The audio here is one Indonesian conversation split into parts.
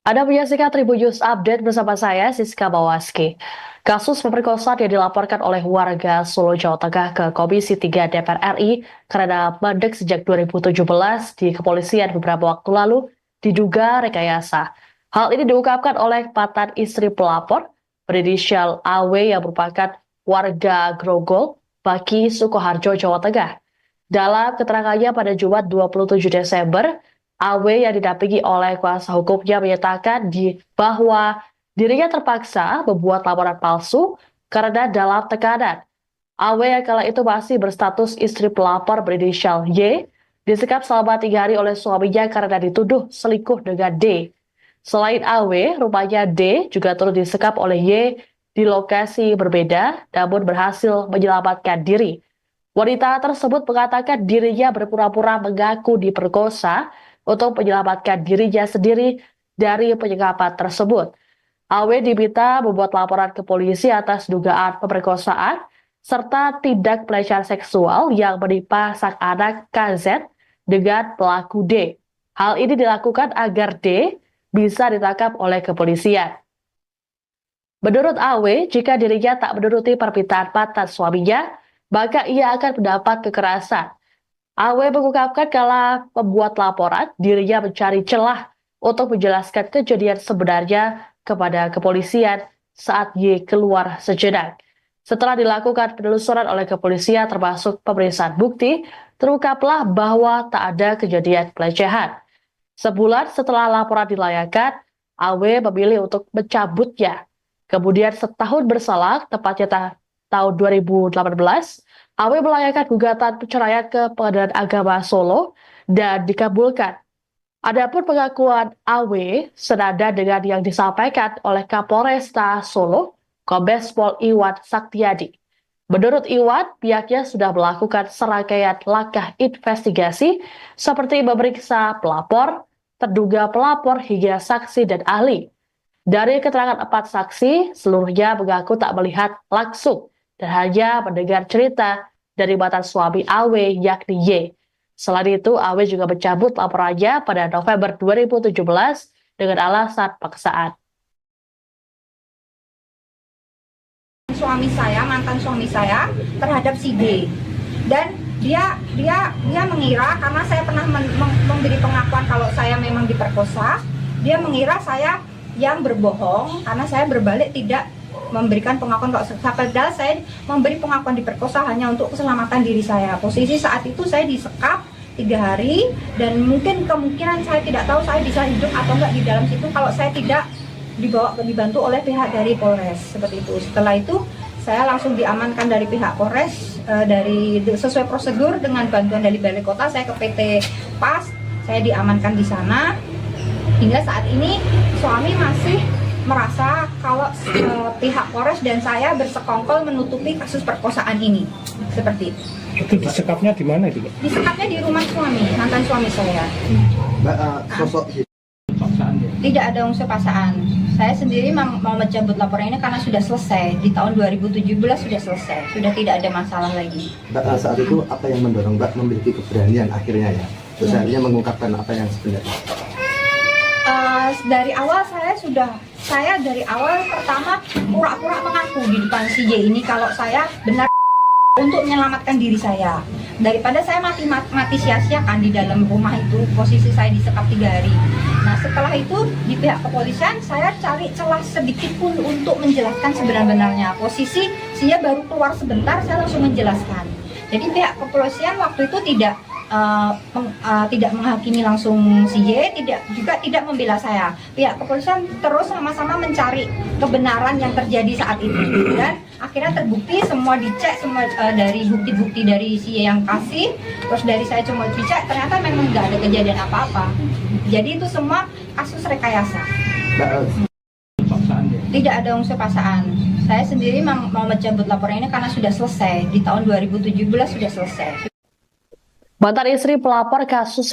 Anda menyaksikan Tribun News Update bersama saya, Siska Bawaski. Kasus pemerkosaan yang dilaporkan oleh warga Solo, Jawa Tengah ke Komisi 3 DPR RI karena mandek sejak 2017 di kepolisian beberapa waktu lalu diduga rekayasa. Hal ini diungkapkan oleh mantan istri pelapor berinisial AW yang merupakan warga Grogol, Baki, Sukoharjo, Jawa Tengah. Dalam keterangannya pada Jumat 27 Desember, AW yang didampingi oleh kuasa hukumnya menyatakan bahwa dirinya terpaksa membuat laporan palsu karena dalam tekanan. AW yang kala itu masih berstatus istri pelapor berinisial Y disekap selama 3 hari oleh suaminya karena dituduh selingkuh dengan D. Selain AW, rupanya D juga turut disekap oleh Y di lokasi berbeda namun berhasil menyelamatkan diri. Wanita tersebut mengatakan dirinya berpura-pura mengaku diperkosa untuk menyelamatkan dirinya sendiri dari penyekapan tersebut. AW diminta membuat laporan ke polisi atas dugaan pemerkosaan serta tindak pelecehan seksual yang menimpa sang anak KZ dengan pelaku D. Hal ini dilakukan agar D bisa ditangkap oleh kepolisian. Menurut AW, jika dirinya tak menuruti permintaan mantan suaminya, maka ia akan mendapat kekerasan. AW mengungkapkan kala membuat laporan, dirinya mencari celah untuk menjelaskan kejadian sebenarnya kepada kepolisian saat Y keluar sejenak. Setelah dilakukan penelusuran oleh kepolisian termasuk pemeriksaan bukti, terungkaplah bahwa tak ada kejadian pelecehan. Sebulan setelah laporan dilayangkan, AW memilih untuk mencabutnya. Kemudian setahun berselang, tepatnya tahun 2018, AW melayangkan gugatan perceraian ke Pengadilan Agama Solo dan dikabulkan. Adapun pengakuan AW senada dengan yang disampaikan oleh Kapolresta Solo, Kombes Pol Iwan Saktiadi. Menurut Iwan, pihaknya sudah melakukan serangkaian langkah investigasi seperti memeriksa pelapor, terduga pelapor hingga saksi dan ahli. Dari keterangan 4 saksi, seluruhnya mengaku tak melihat langsung dan hanya mendengar cerita dari mantan suami AW yakni Y. Selain itu, AW juga mencabut laporannya pada November 2017 dengan alasan paksaan. Mantan suami saya terhadap si D. Dan dia mengira karena saya pernah memberi pengakuan kalau saya memang diperkosa, dia mengira saya yang berbohong karena saya berbalik tidak memberikan pengakuan kalau padahal saya memberi pengakuan diperkosa hanya untuk keselamatan diri saya. Posisi saat itu saya disekap 3 hari dan mungkin kemungkinan saya tidak tahu saya bisa hidup atau enggak di dalam situ kalau saya tidak dibantu oleh pihak dari Polres seperti itu. Setelah itu saya langsung diamankan dari pihak Polres dari sesuai prosedur dengan bantuan dari Balai Kota. Saya ke PT PAS, saya diamankan di sana. Hingga saat ini suami masih merasa kalau pihak Polres dan saya bersekongkol menutupi kasus perkosaan ini. Seperti itu. Itu disekapnya di mana itu? Disekapnya di rumah suami, mantan suami saya. Sosok Tidak ada unsur paksaan. Saya sendiri mau mencabut laporan ini karena sudah selesai. Di tahun 2017 sudah selesai. Sudah tidak ada masalah lagi. Mbak, saat itu apa yang mendorong Mbak memiliki keberanian akhirnya ya? Terus akhirnya mengungkapkan apa yang sebenarnya? Dari awal saya dari awal pertama pura-pura mengaku di depan si Y ini kalau saya benar untuk menyelamatkan diri saya. Daripada saya mati sia-sia kan di dalam rumah itu, posisi saya disekap 3 hari. Nah setelah itu di pihak kepolisian saya cari celah sedikit pun untuk menjelaskan sebenarnya. Posisi saya baru keluar sebentar, saya langsung menjelaskan. Jadi pihak kepolisian waktu itu tidak menghakimi langsung si Y, tidak membela saya. Pihak kepolisian terus sama-sama mencari kebenaran yang terjadi saat itu dan akhirnya terbukti semua dicek semua dari bukti-bukti dari si Y yang kasih, terus dari saya cuma dicek ternyata memang nggak ada kejadian apa-apa. Jadi itu semua kasus rekayasa. Tidak ada unsur paksaan. Saya sendiri mau mencabut laporan ini karena sudah selesai. Di tahun 2017 sudah selesai. Mantan istri pelapor kasus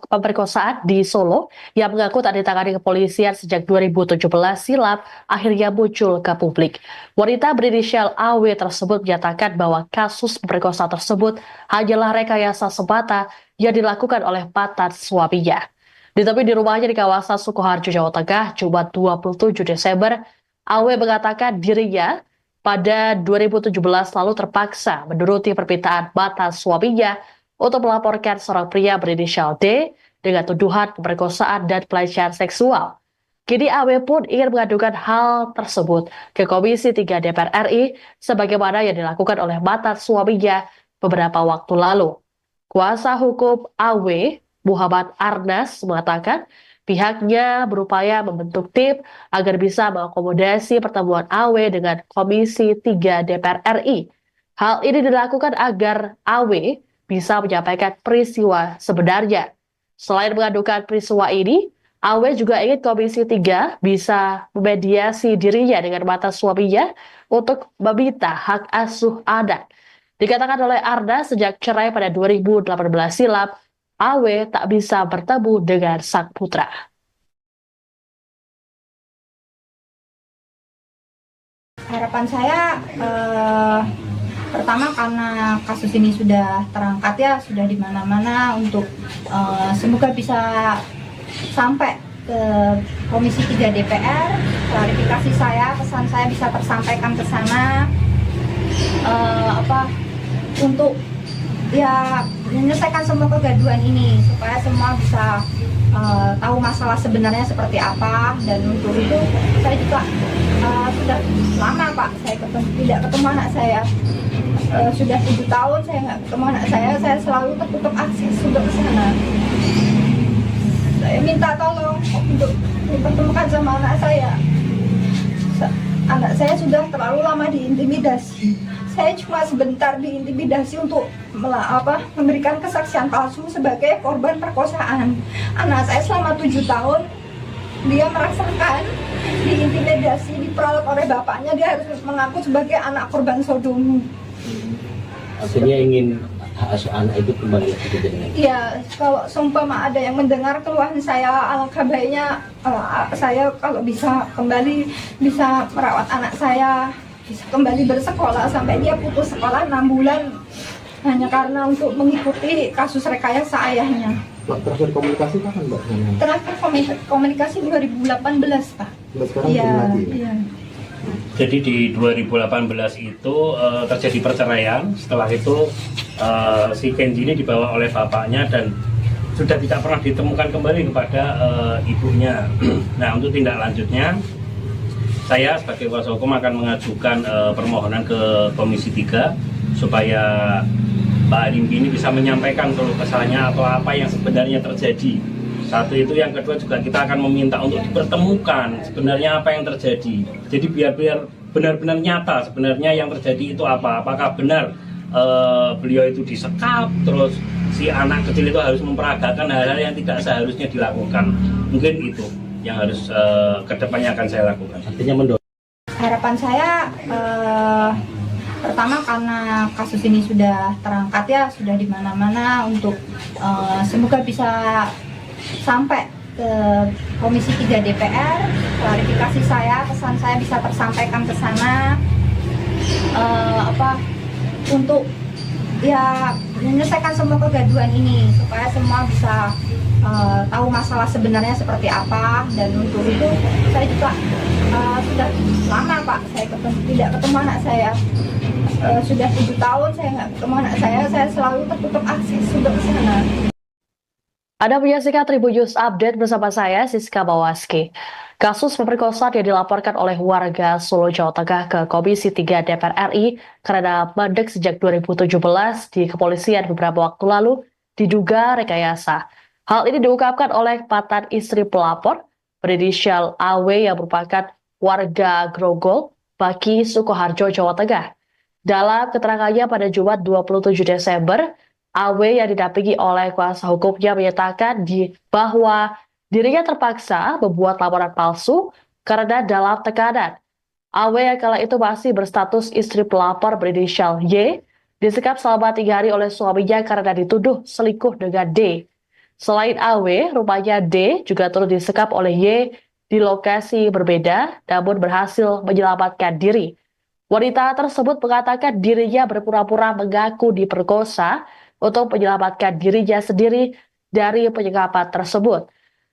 pemerkosaan di Solo yang mengaku tak ditangani kepolisian sejak 2017 silam akhirnya muncul ke publik. Wanita berinisial AW tersebut menyatakan bahwa kasus pemerkosaan tersebut hanyalah rekayasa semata yang dilakukan oleh mantan suaminya. Di rumahnya di kawasan Sukoharjo, Jawa Tengah, Jumat 27 Desember, AW mengatakan dirinya pada 2017 lalu terpaksa menuruti permintaan mantan suaminya untuk melaporkan seorang pria berinisial D dengan tuduhan pemerkosaan dan pelecehan seksual. Kini AW pun ingin mengadukan hal tersebut ke Komisi 3 DPR RI sebagaimana yang dilakukan oleh mantan suaminya beberapa waktu lalu. Kuasa hukum AW, Muhammad Arnas, mengatakan pihaknya berupaya membentuk tim agar bisa mengakomodasi pertemuan AW dengan Komisi 3 DPR RI. Hal ini dilakukan agar AW bisa menyampaikan peristiwa sebenarnya. Selain mengadukan peristiwa ini, AW juga ingin Komisi 3 bisa memediasi dirinya dengan mantan suaminya untuk meminta hak asuh anak. Dikatakan oleh Arda sejak cerai pada 2018 silam, AW tak bisa bertemu dengan sang putra. Harapan saya pertama karena kasus ini sudah terangkat ya, sudah di mana-mana untuk semoga bisa sampai ke Komisi 3 DPR, klarifikasi saya, pesan saya bisa tersampaikan ke sana, untuk ya menyelesaikan semua kegaduhan ini supaya semua bisa tahu masalah sebenarnya seperti apa. Dan untuk itu saya juga sudah lama Pak saya tidak ketemu anak saya, sudah 7 tahun saya nggak ketemu anak saya selalu tertutup akses untuk ke sana. Saya minta tolong untuk dipertemukan sama anak saya. Anak saya sudah terlalu lama diintimidasi. Saya cuma sebentar diintimidasi untuk memberikan kesaksian palsu sebagai korban perkosaan. Anak saya selama 7 tahun dia merasakan diintimidasi, diperoleh oleh bapaknya. Dia harus mengaku sebagai anak korban sodomi. Artinya ingin hak asuh anak itu kembali ke jenengan. Iya, kalau seumpama ada yang mendengar keluhan saya, alangkah baiknya saya kalau bisa kembali bisa merawat anak saya, bisa kembali bersekolah sampai dia putus sekolah 6 bulan hanya karena untuk mengikuti kasus rekayasa ayahnya. Terakhir komunikasi kapan Mbak? Terakhir komunikasi 2018 Pak. Mbak sekarang Iya, belum lagi. iya. Jadi di 2018 itu terjadi perceraian. Setelah itu si Kenji ini dibawa oleh bapaknya dan sudah tidak pernah ditemukan kembali kepada ibunya. Nah, untuk tindak lanjutnya saya sebagai kuasa hukum akan mengajukan permohonan ke Komisi 3 supaya Pak Arimbi ini bisa menyampaikan keluh kesahnya atau apa yang sebenarnya terjadi. Satu itu, yang kedua juga kita akan meminta untuk dipertemukan sebenarnya apa yang terjadi. Jadi biar benar-benar nyata sebenarnya yang terjadi itu apa. Apakah benar beliau itu disekap, terus si anak kecil itu harus memperagakan hal-hal yang tidak seharusnya dilakukan. Mungkin itu yang harus kedepannya akan saya lakukan. Artinya mendorong. Harapan saya pertama karena kasus ini sudah terangkat ya, sudah di mana-mana, untuk semoga bisa sampai ke Komisi 3 DPR, klarifikasi saya, pesan saya bisa tersampaikan ke sana, untuk ya menyelesaikan semua kegaduhan ini supaya semua bisa tahu masalah sebenarnya seperti apa. Dan untuk itu saya juga sudah lama Pak saya tidak ketemu anak saya, sudah 7 tahun saya nggak ketemu anak saya selalu tertutup akses untuk ke sana. Anda menyaksikan Tribun News Update bersama saya, Siska Bawaski. Kasus pemerkosaan yang dilaporkan oleh warga Solo, Jawa Tengah ke Komisi 3 DPR RI karena mandek sejak 2017 di kepolisian beberapa waktu lalu diduga rekayasa. Hal ini diungkapkan oleh mantan istri pelapor berinisial AW yang merupakan warga Grogol, Baki, Sukoharjo, Jawa Tengah. Dalam keterangannya pada Jumat 27 Desember, AW yang didampingi oleh kuasa hukumnya menyatakan bahwa dirinya terpaksa membuat laporan palsu karena dalam tekanan. AW yang kala itu masih berstatus istri pelapor berinisial Y disekap selama 3 hari oleh suaminya karena dituduh selingkuh dengan D. Selain AW, rupanya D juga turut disekap oleh Y di lokasi berbeda namun berhasil menyelamatkan diri. Wanita tersebut mengatakan dirinya berpura-pura mengaku diperkosa untuk menyelamatkan dirinya sendiri dari penyekapan tersebut.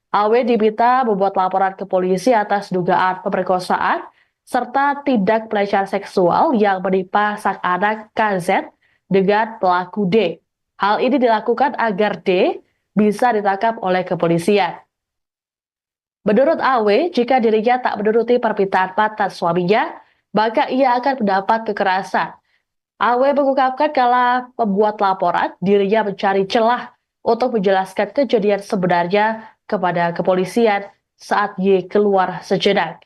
AW diminta membuat laporan ke polisi atas dugaan pemerkosaan serta tindak pelecehan seksual yang menimpa sang anak KZ dengan pelaku D. Hal ini dilakukan agar D bisa ditangkap oleh kepolisian. Menurut AW, jika dirinya tak menuruti permintaan mantan suaminya, maka ia akan mendapat kekerasan. AW mengungkapkan kala membuat laporan, dirinya mencari celah untuk menjelaskan kejadian sebenarnya kepada kepolisian saat Y keluar sejenak.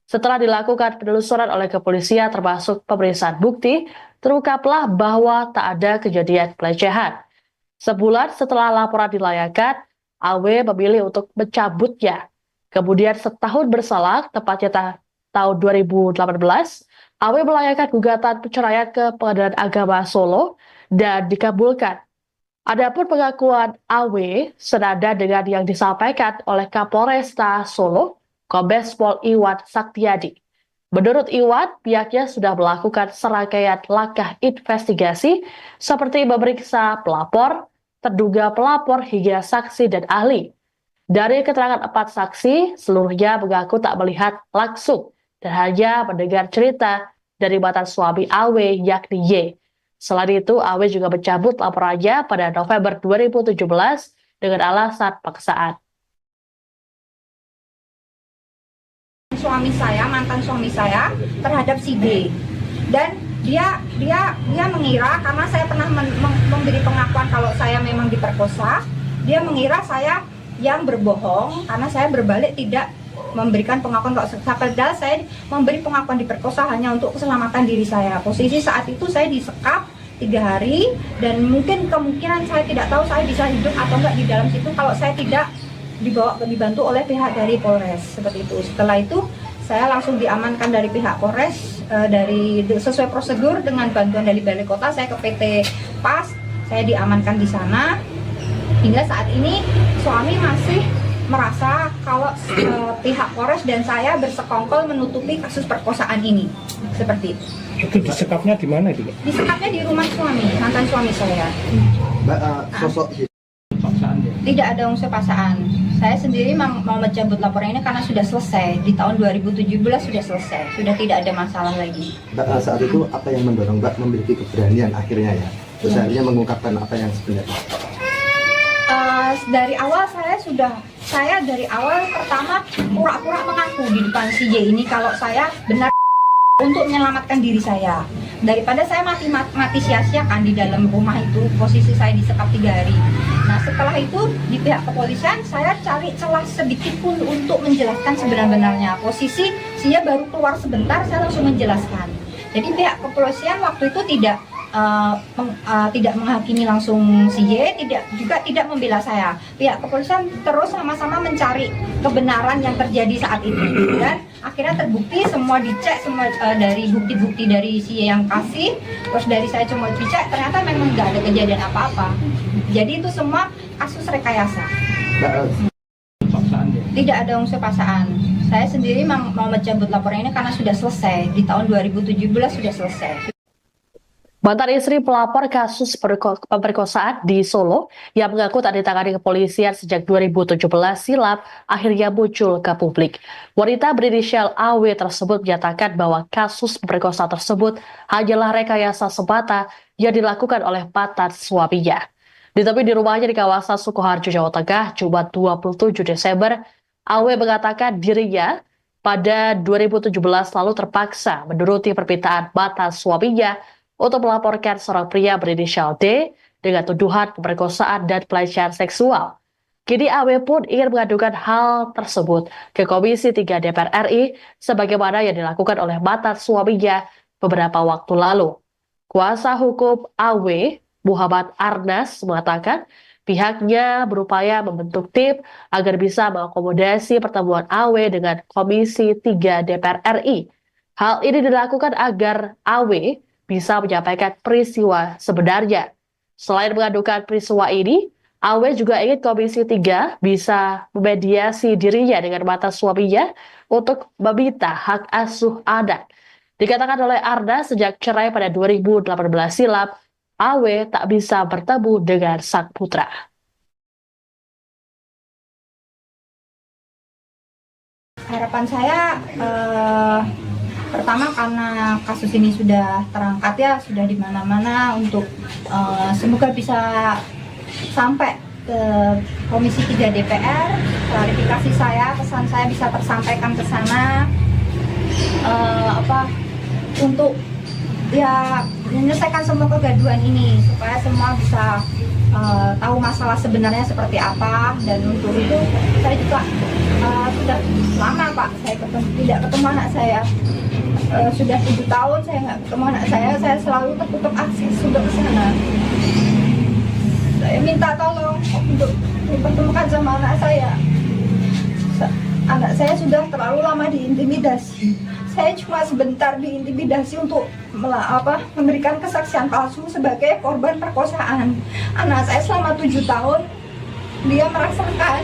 Setelah dilakukan penelusuran oleh kepolisian termasuk pemeriksaan bukti, terungkaplah bahwa tak ada kejadian pelecehan. Sebulan setelah laporan dilayangkan, AW memilih untuk mencabutnya. Kemudian setahun berselang, tepatnya tahun 2018, AW melayangkan gugatan perceraian ke Pengadilan Agama Solo dan dikabulkan. Adapun pengakuan AW senada dengan yang disampaikan oleh Kapolresta Solo, Kombes Pol Iwan Saktiadi. Menurut Iwan, pihaknya sudah melakukan serangkaian langkah investigasi seperti memeriksa pelapor, terduga pelapor hingga saksi dan ahli. Dari keterangan 4 saksi, seluruhnya mengaku tak melihat langsung dan hanya mendengar cerita dari mantan suami AW yakni Y. Selain itu, AW juga mencabut laporannya pada November 2017 dengan alasan paksaan. Mantan suami saya terhadap si D. Dan dia mengira karena saya pernah memberi pengakuan kalau saya memang diperkosa, dia mengira saya yang berbohong karena saya berbalik tidak memberikan pengakuan kalau padahal saya memberi pengakuan diperkosa hanya untuk keselamatan diri saya. Posisi saat itu saya disekap 3 hari dan mungkin kemungkinan saya tidak tahu saya bisa hidup atau enggak di dalam situ kalau saya tidak dibantu oleh pihak dari Polres seperti itu. Setelah itu saya langsung diamankan dari pihak Polres sesuai prosedur dengan bantuan dari Balai Kota. Saya ke PT PAS, saya diamankan di sana. Hingga saat ini suami masih merasa kalau pihak Polres dan saya bersekongkol menutupi kasus perkosaan ini. Seperti itu. Itu disekapnya di mana itu? Disekapnya di rumah suami, mantan suami saya. Mbak, sosok Tidak ada unsur paksaan. Saya sendiri mau mencabut laporan ini karena sudah selesai. Di tahun 2017 sudah selesai. Sudah tidak ada masalah lagi. Mbak, saat itu apa yang mendorong Mbak memiliki keberanian akhirnya ya? Terus akhirnya mengungkapkan apa yang sebenarnya? Dari awal saya dari awal pertama pura-pura mengaku di depan si J ini kalau saya benar untuk menyelamatkan diri saya daripada saya mati sia-sia kan di dalam rumah itu. Posisi saya disekap 3 hari. Nah setelah itu di pihak kepolisian saya cari celah sedikit pun untuk menjelaskan sebenarnya. Posisi dia baru keluar sebentar, saya langsung menjelaskan. Jadi pihak kepolisian waktu itu tidak menghakimi langsung si Y, tidak membela saya. Pihak kepolisian terus sama-sama mencari kebenaran yang terjadi saat itu dan akhirnya terbukti, semua dicek, semua dari bukti-bukti dari si Y yang kasih, terus dari saya cuma dicek, ternyata memang nggak ada kejadian apa-apa. Jadi itu semua kasus rekayasa. Tidak ada unsur paksaan. Saya sendiri mau mencabut laporan ini karena sudah selesai. Di tahun 2017 sudah selesai. Mantan istri pelapor kasus pemerkosaan di Solo yang mengaku tak ditangani kepolisian sejak 2017 silam akhirnya muncul ke publik. Wanita berinisial AW tersebut menyatakan bahwa kasus pemerkosaan tersebut hanyalah rekayasa semata yang dilakukan oleh mantan suaminya. Ditemui di rumahnya di kawasan Sukoharjo, Jawa Tengah, Jumat 27 Desember, AW mengatakan dirinya pada 2017 lalu terpaksa menuruti permintaan mantan suaminya untuk melaporkan seorang pria berinisial D dengan tuduhan pemerkosaan dan pelecehan seksual. Kini AW pun ingin mengadukan hal tersebut ke Komisi 3 DPR RI sebagaimana yang dilakukan oleh mantan suaminya beberapa waktu lalu. Kuasa hukum AW, Muhammad Arnas, mengatakan pihaknya berupaya membentuk tim agar bisa mengakomodasi pertemuan AW dengan Komisi 3 DPR RI. Hal ini dilakukan agar AW bisa menyampaikan peristiwa sebenarnya. Selain mengadukan peristiwa ini, AW juga ingin Komisi 3 bisa memediasi dirinya dengan mantan suaminya untuk meminta hak asuh anak. Dikatakan oleh Arda sejak cerai pada 2018 silam, AW tak bisa bertemu dengan sang putra. harapan saya pertama karena kasus ini sudah terangkat ya, sudah di mana-mana, untuk semoga bisa sampai ke Komisi 3 DPR, klarifikasi saya, pesan saya bisa tersampaikan ke sana, untuk ya menyelesaikan semua kegaduhan ini supaya semua bisa tahu masalah sebenarnya seperti apa. Dan untuk itu saya juga sudah lama Pak saya tidak ketemu anak saya, sudah 7 tahun saya nggak ketemu anak saya selalu tertutup akses untuk ke sana. Saya minta tolong untuk dipertemukan sama anak saya. Anak saya sudah terlalu lama diintimidasi. Saya cuma sebentar diintimidasi untuk memberikan kesaksian palsu sebagai korban perkosaan. Anak saya selama 7 tahun dia merasakan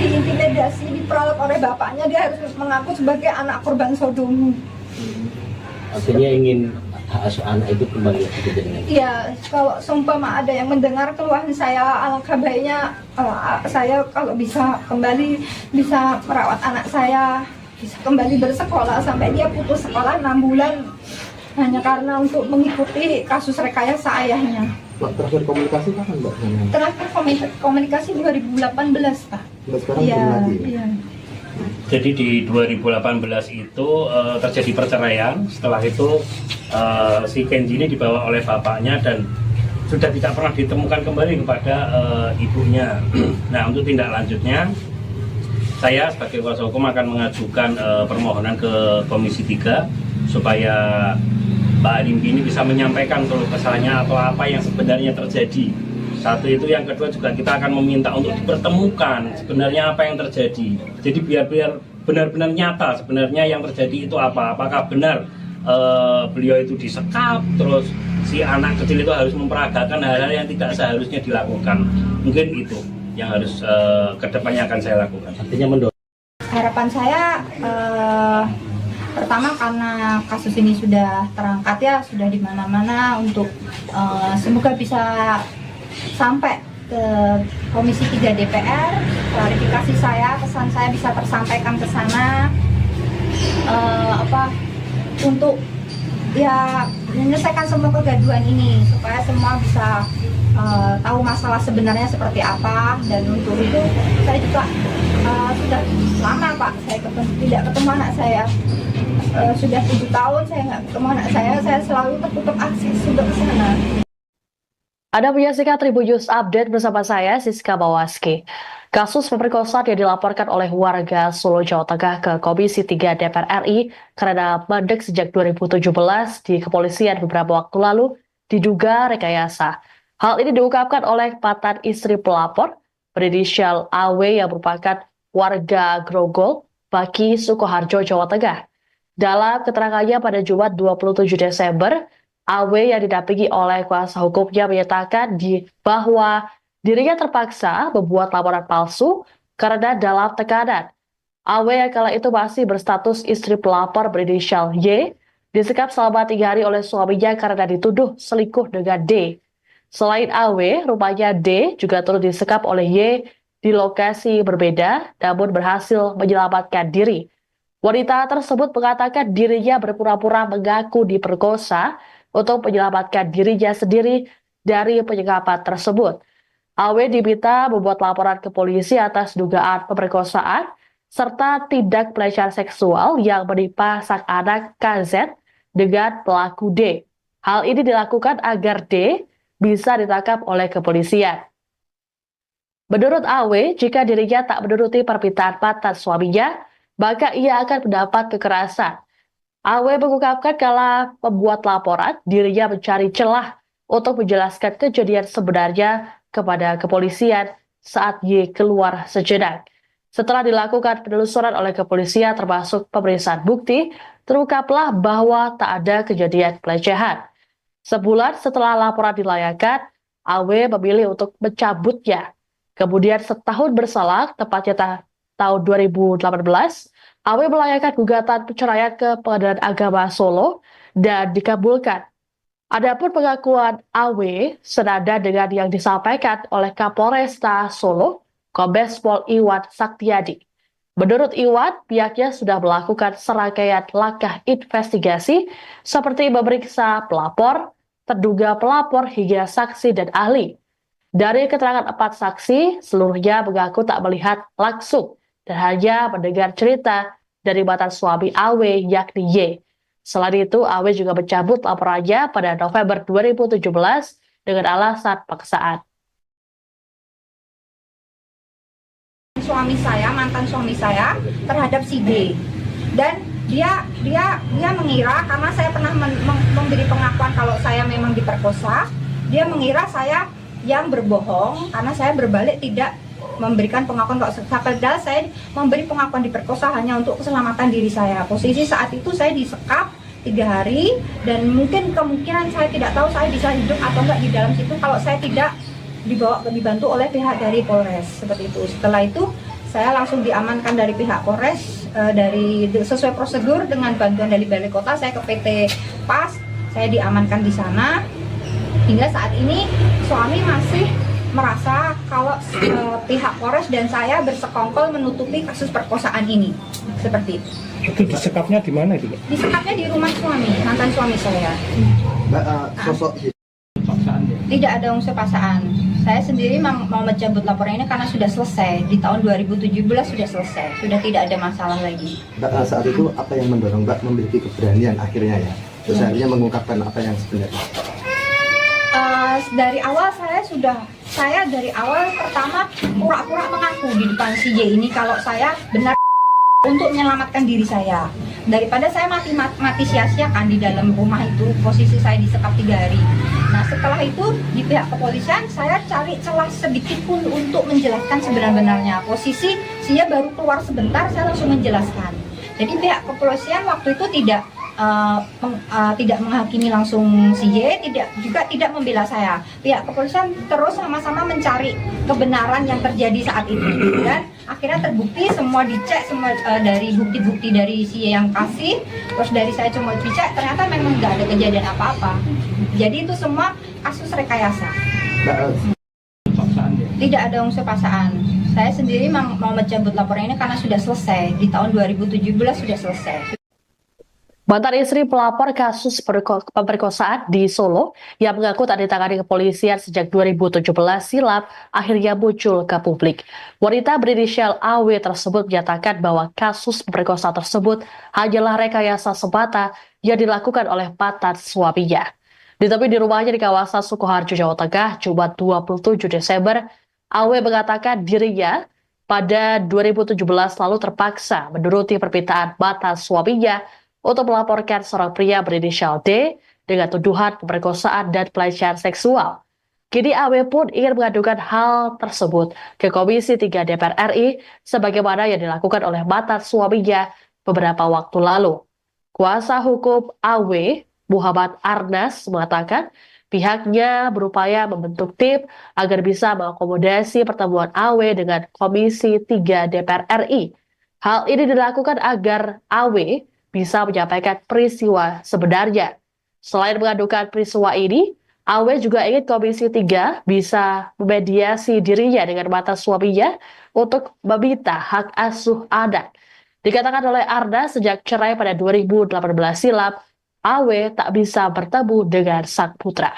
diintimidasi, diperalat oleh bapaknya. Dia harus mengaku sebagai anak korban sodomi. Artinya ingin hak asuh anak itu kembali lagi ke jenengan. Iya, kalau seumpama ada yang mendengar keluhan saya, alangkah baiknya saya kalau bisa kembali bisa merawat anak saya, bisa kembali bersekolah sampai dia putus sekolah 6 bulan hanya karena untuk mengikuti kasus rekayasa ayahnya. Mbak, terakhir komunikasi kapan Mbak? Terakhir komunikasi 2018 Pak. Mbak sekarang Iya, belum lagi ya? iya. Jadi di 2018 itu terjadi perceraian. Setelah itu si Kenji ini dibawa oleh bapaknya dan sudah tidak pernah ditemukan kembali kepada ibunya. Nah, untuk tindak lanjutnya saya sebagai kuasa hukum akan mengajukan permohonan ke Komisi 3 supaya Mbak Arimbi ini bisa menyampaikan keluh kesahnya atau apa yang sebenarnya terjadi. Satu itu, yang kedua juga kita akan meminta untuk dipertemukan sebenarnya apa yang terjadi. Jadi biar benar-benar nyata sebenarnya yang terjadi itu apa. Apakah benar beliau itu disekap, terus si anak kecil itu harus memperagakan hal-hal yang tidak seharusnya dilakukan. Mungkin itu yang harus kedepannya akan saya lakukan. Artinya mendorong. Harapan saya pertama karena kasus ini sudah terangkat ya, sudah di mana-mana, untuk semoga bisa sampai ke Komisi 3 DPR, klarifikasi saya, pesan saya bisa tersampaikan ke sana, untuk ya menyelesaikan semua kegaduhan ini supaya semua bisa tahu masalah sebenarnya seperti apa. Dan untuk itu saya juga sudah lama Pak saya tidak ketemu anak saya, sudah 7 tahun saya nggak ketemu anak saya selalu tertutup akses untuk ke sana. Anda menyaksikan Tribun News Update bersama saya, Siska Bawaski. Kasus pemerkosaan yang dilaporkan oleh warga Solo, Jawa Tengah ke Komisi 3 DPR RI karena mandek sejak 2017 di kepolisian beberapa waktu lalu diduga rekayasa. Hal ini diungkapkan oleh mantan istri pelapor berinisial AW yang merupakan warga Grogol, Baki, Sukoharjo, Jawa Tengah. Dalam keterangannya pada Jumat 27 Desember, AW yang didampingi oleh kuasa hukumnya menyatakan bahwa dirinya terpaksa membuat laporan palsu karena dalam tekanan. AW yang kala itu masih berstatus istri pelapor berinisial Y disekap selama 3 hari oleh suaminya karena dituduh selingkuh dengan D. Selain AW, rumahnya D juga turut disekap oleh Y di lokasi berbeda namun berhasil menyelamatkan diri. Wanita tersebut mengatakan dirinya berpura-pura mengaku diperkosa untuk menyelamatkan dirinya sendiri dari penyekapan tersebut. AW diminta membuat laporan ke polisi atas dugaan pemerkosaan serta tindak pelecehan seksual yang menimpa sang anak KZ dengan pelaku D. Hal ini dilakukan agar D bisa ditangkap oleh kepolisian. Menurut AW, jika dirinya tak menuruti permintaan mantan suaminya, maka ia akan mendapat kekerasan. AW mengungkapkan kala membuat laporan, dirinya mencari celah untuk menjelaskan kejadian sebenarnya kepada kepolisian saat Y keluar sejenak. Setelah dilakukan penelusuran oleh kepolisian termasuk pemeriksaan bukti, terungkaplah bahwa tak ada kejadian pelecehan. Sebulan setelah laporan dilayangkan, AW memilih untuk mencabutnya. Kemudian setahun berselang, tepatnya tahun 2018, AW melayangkan gugatan perceraian ke Pengadilan Agama Solo dan dikabulkan. Adapun pengakuan AW senada dengan yang disampaikan oleh Kapolresta Solo, Kombes Pol Iwan Saktiadi. Menurut Iwan, pihaknya sudah melakukan serangkaian langkah investigasi seperti memeriksa pelapor, terduga pelapor hingga saksi dan ahli. Dari keterangan 4 saksi, seluruhnya mengaku tak melihat langsung dan hanya mendengar cerita dari mantan suami AW yakni Y. Selain itu, AW juga mencabut laporannya pada November 2017 dengan alasan paksaan. Mantan suami saya terhadap si D, dan dia mengira karena saya pernah memberi pengakuan kalau saya memang diperkosa, dia mengira saya yang berbohong karena saya berbalik tidak memberikan pengakuan kalau padahal saya memberi pengakuan diperkosa hanya untuk keselamatan diri saya. Posisi saat itu saya disekap 3 hari dan mungkin kemungkinan saya tidak tahu saya bisa hidup atau enggak di dalam situ kalau saya tidak dibantu oleh pihak dari Polres seperti itu. Setelah itu saya langsung diamankan dari pihak Polres sesuai prosedur dengan bantuan dari Balai Kota. Saya ke PT PAS, saya diamankan di sana. Hingga saat ini suami masih merasa kalau pihak Polres dan saya bersekongkol menutupi kasus perkosaan ini. Seperti itu. Itu disekapnya di mana itu, Mbak? Disekapnya di rumah suami, mantan suami saya. Mbak, sosok Tidak ada unsur paksaan. Saya sendiri mau mencabut laporan ini karena sudah selesai. Di tahun 2017 sudah selesai. Sudah tidak ada masalah lagi. Mbak, saat itu apa yang mendorong Mbak memiliki keberanian akhirnya ya? Terus akhirnya mengungkapkan apa yang sebenarnya? Dari awal saya dari awal pertama pura-pura mengaku di depan si J ini kalau saya benar untuk menyelamatkan diri saya daripada saya mati sia-sia kan di dalam rumah itu. Posisi saya disekap 3 hari. Nah setelah itu di pihak kepolisian saya cari celah sedikit pun untuk menjelaskan sebenarnya. Posisi saya baru keluar sebentar saya langsung menjelaskan. Jadi pihak kepolisian waktu itu tidak menghakimi langsung si Y, tidak membela saya. Pihak kepolisian terus sama-sama mencari kebenaran yang terjadi saat itu dan akhirnya terbukti, semua dicek, semua dari bukti-bukti dari si Y yang kasih, terus dari saya cuma dicek, ternyata memang nggak ada kejadian apa-apa. Jadi itu semua kasus rekayasa. Tidak ada unsur paksaan. Saya sendiri mau mencabut laporan ini karena sudah selesai. Di tahun 2017 sudah selesai. Mantan istri pelapor kasus pemerkosaan di Solo yang mengaku tak ditangani kepolisian sejak 2017 silam akhirnya muncul ke publik. Wanita berinisial AW tersebut menyatakan bahwa kasus pemerkosaan tersebut hanyalah rekayasa semata yang dilakukan oleh mantan suaminya. Ditemui di rumahnya di kawasan Sukoharjo, Jawa Tengah, Jumat 27 Desember, AW mengatakan dirinya pada 2017 lalu terpaksa menuruti permintaan mantan suaminya untuk melaporkan seorang pria berinisial D dengan tuduhan pemerkosaan dan pelecehan seksual. Kini AW pun ingin mengadukan hal tersebut ke Komisi 3 DPR RI sebagaimana yang dilakukan oleh mantan suaminya beberapa waktu lalu. Kuasa hukum AW, Muhammad Arnas, mengatakan pihaknya berupaya membentuk tim agar bisa mengakomodasi pertemuan AW dengan Komisi 3 DPR RI. Hal ini dilakukan agar AW bisa menyampaikan peristiwa sebenarnya. Selain mengadukan peristiwa ini, AW juga ingin Komisi 3 bisa memediasi dirinya dengan mantan suaminya untuk meminta hak asuh anak. Dikatakan oleh Arda sejak cerai pada 2018 silam, AW tak bisa bertemu dengan sang putra.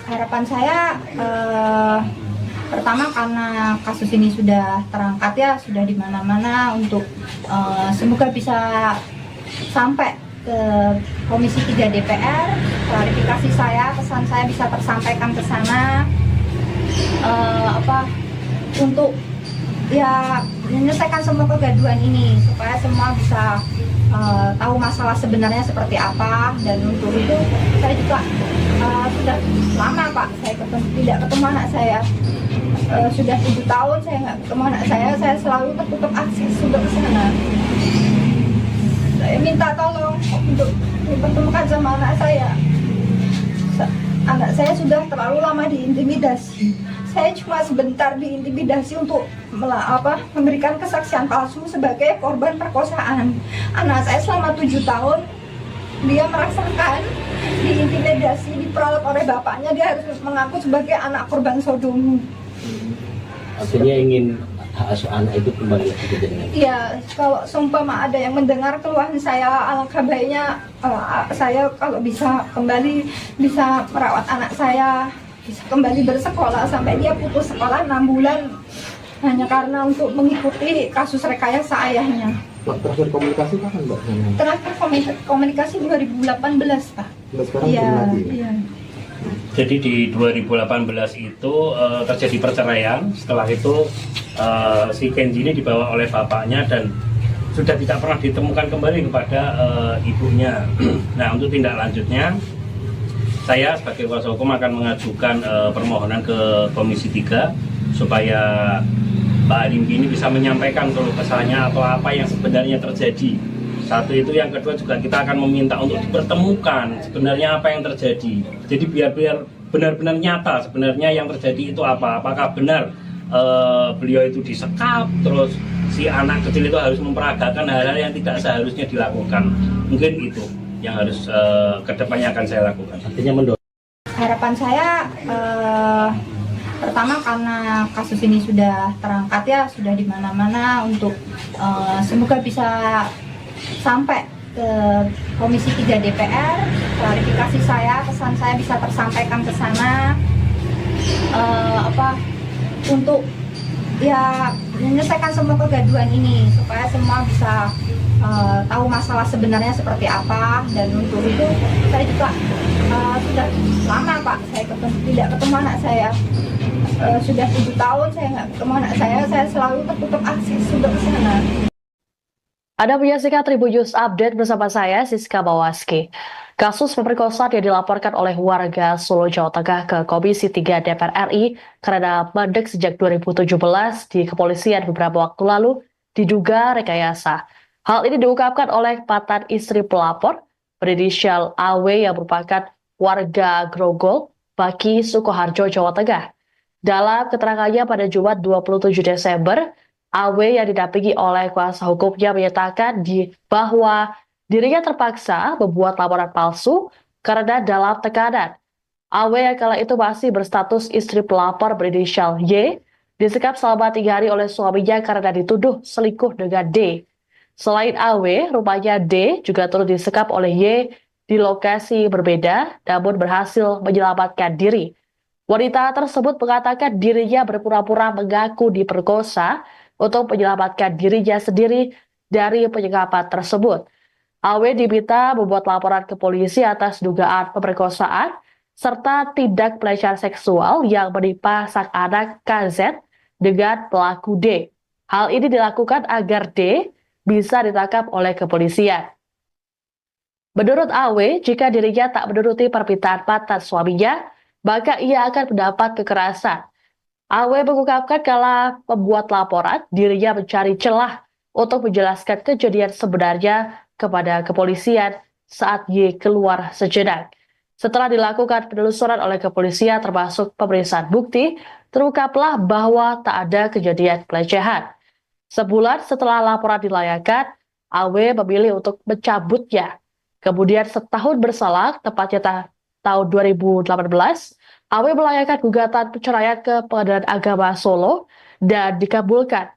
Harapan saya pertama karena kasus ini sudah terangkat ya, sudah di mana-mana untuk semoga bisa sampai ke Komisi 3 DPR, klarifikasi saya, pesan saya bisa tersampaikan ke sana untuk ya menyelesaikan semua kegaduhan ini supaya semua bisa tahu masalah sebenarnya seperti apa. Dan untuk itu saya juga sudah lama Pak saya tidak ketemu anak saya. Sudah 7 tahun saya nggak ketemu anak saya selalu tertutup akses untuk ke sana. Saya minta tolong untuk dipertemukan sama anak saya. Anak saya sudah terlalu lama diintimidasi. Saya cuma sebentar diintimidasi untuk memberikan kesaksian palsu sebagai korban perkosaan. Anak saya selama 7 tahun dia merasakan diintimidasi, diperalat oleh bapaknya. Dia harus mengaku sebagai anak korban sodomi. Akhirnya ingin hak asuh anak itu kembali lagi ke jenengan. Iya, kalau seumpama ada yang mendengar keluhan saya, alangkah baiknya saya kalau bisa kembali bisa merawat anak saya, bisa kembali bersekolah sampai dia putus sekolah 6 bulan hanya karena untuk mengikuti kasus rekayasa ayahnya. Terakhir komunikasi kapan Mbak? Terakhir komunikasi 2018 Pak. Nah, sekarang Iya, belum lagi. iya. Jadi di 2018 itu terjadi perceraian. Setelah itu si Kenji ini dibawa oleh bapaknya dan sudah tidak pernah ditemukan kembali kepada ibunya. Nah, untuk tindak lanjutnya saya sebagai kuasa hukum akan mengajukan permohonan ke Komisi 3 supaya Mbak Arimbi ini bisa menyampaikan keluh kesahnya atau apa yang sebenarnya terjadi. Satu itu, yang kedua juga kita akan meminta untuk dipertemukan sebenarnya apa yang terjadi. Jadi biar benar-benar nyata sebenarnya yang terjadi itu apa. Apakah benar beliau itu disekap, terus si anak kecil itu harus memperagakan hal-hal yang tidak seharusnya dilakukan. Mungkin itu yang harus kedepannya akan saya lakukan. Artinya mendorong. Harapan saya pertama karena kasus ini sudah terangkat ya, sudah di mana-mana, untuk semoga bisa sampai ke Komisi 3 DPR, klarifikasi saya, pesan saya bisa tersampaikan ke sana, untuk ya menyelesaikan semua kegaduhan ini supaya semua bisa tahu masalah sebenarnya seperti apa. Dan untuk itu saya juga sudah lama Pak saya tidak ketemu anak saya, sudah 7 tahun saya nggak ketemu anak saya selalu tertutup akses untuk ke sana. Anda menyaksikan Tribun News Update bersama saya, Siska Bawaski. Kasus pemerkosaan yang dilaporkan oleh warga Solo, Jawa Tengah ke Komisi 3 DPR RI karena mandek sejak 2017 di kepolisian beberapa waktu lalu diduga rekayasa. Hal ini diungkapkan oleh mantan istri pelapor berinisial AW yang merupakan warga Grogol, Baki, Sukoharjo, Jawa Tengah. Dalam keterangannya pada Jumat 27 Desember, AW yang didampingi oleh kuasa hukumnya menyatakan bahwa dirinya terpaksa membuat laporan palsu karena dalam tekanan. AW yang kala itu masih berstatus istri pelapor berinisial Y disekap selama 3 hari oleh suaminya karena dituduh selingkuh dengan D. Selain AW, rumahnya D juga turut disekap oleh Y di lokasi berbeda namun berhasil menyelamatkan diri. Wanita tersebut mengatakan dirinya berpura-pura mengaku diperkosa untuk menyelamatkan dirinya sendiri dari penyekapan tersebut. AW diminta membuat laporan ke polisi atas dugaan pemerkosaan serta tindak pelecehan seksual yang menimpa sang anak KZ dengan pelaku D. Hal ini dilakukan agar D bisa ditangkap oleh kepolisian. Menurut AW, jika dirinya tak menuruti permintaan mantan suaminya, maka ia akan mendapat kekerasan. AW mengungkapkan kala membuat laporan, dirinya mencari celah untuk menjelaskan kejadian sebenarnya kepada kepolisian saat Y keluar sejenak. Setelah dilakukan penelusuran oleh kepolisian termasuk pemeriksaan bukti, terungkaplah bahwa tak ada kejadian pelecehan. Sebulan setelah laporan dilayangkan, AW memilih untuk mencabutnya. Kemudian setahun berselang, tepatnya tahun 2018, AW melayangkan gugatan perceraian ke Pengadilan Agama Solo dan dikabulkan.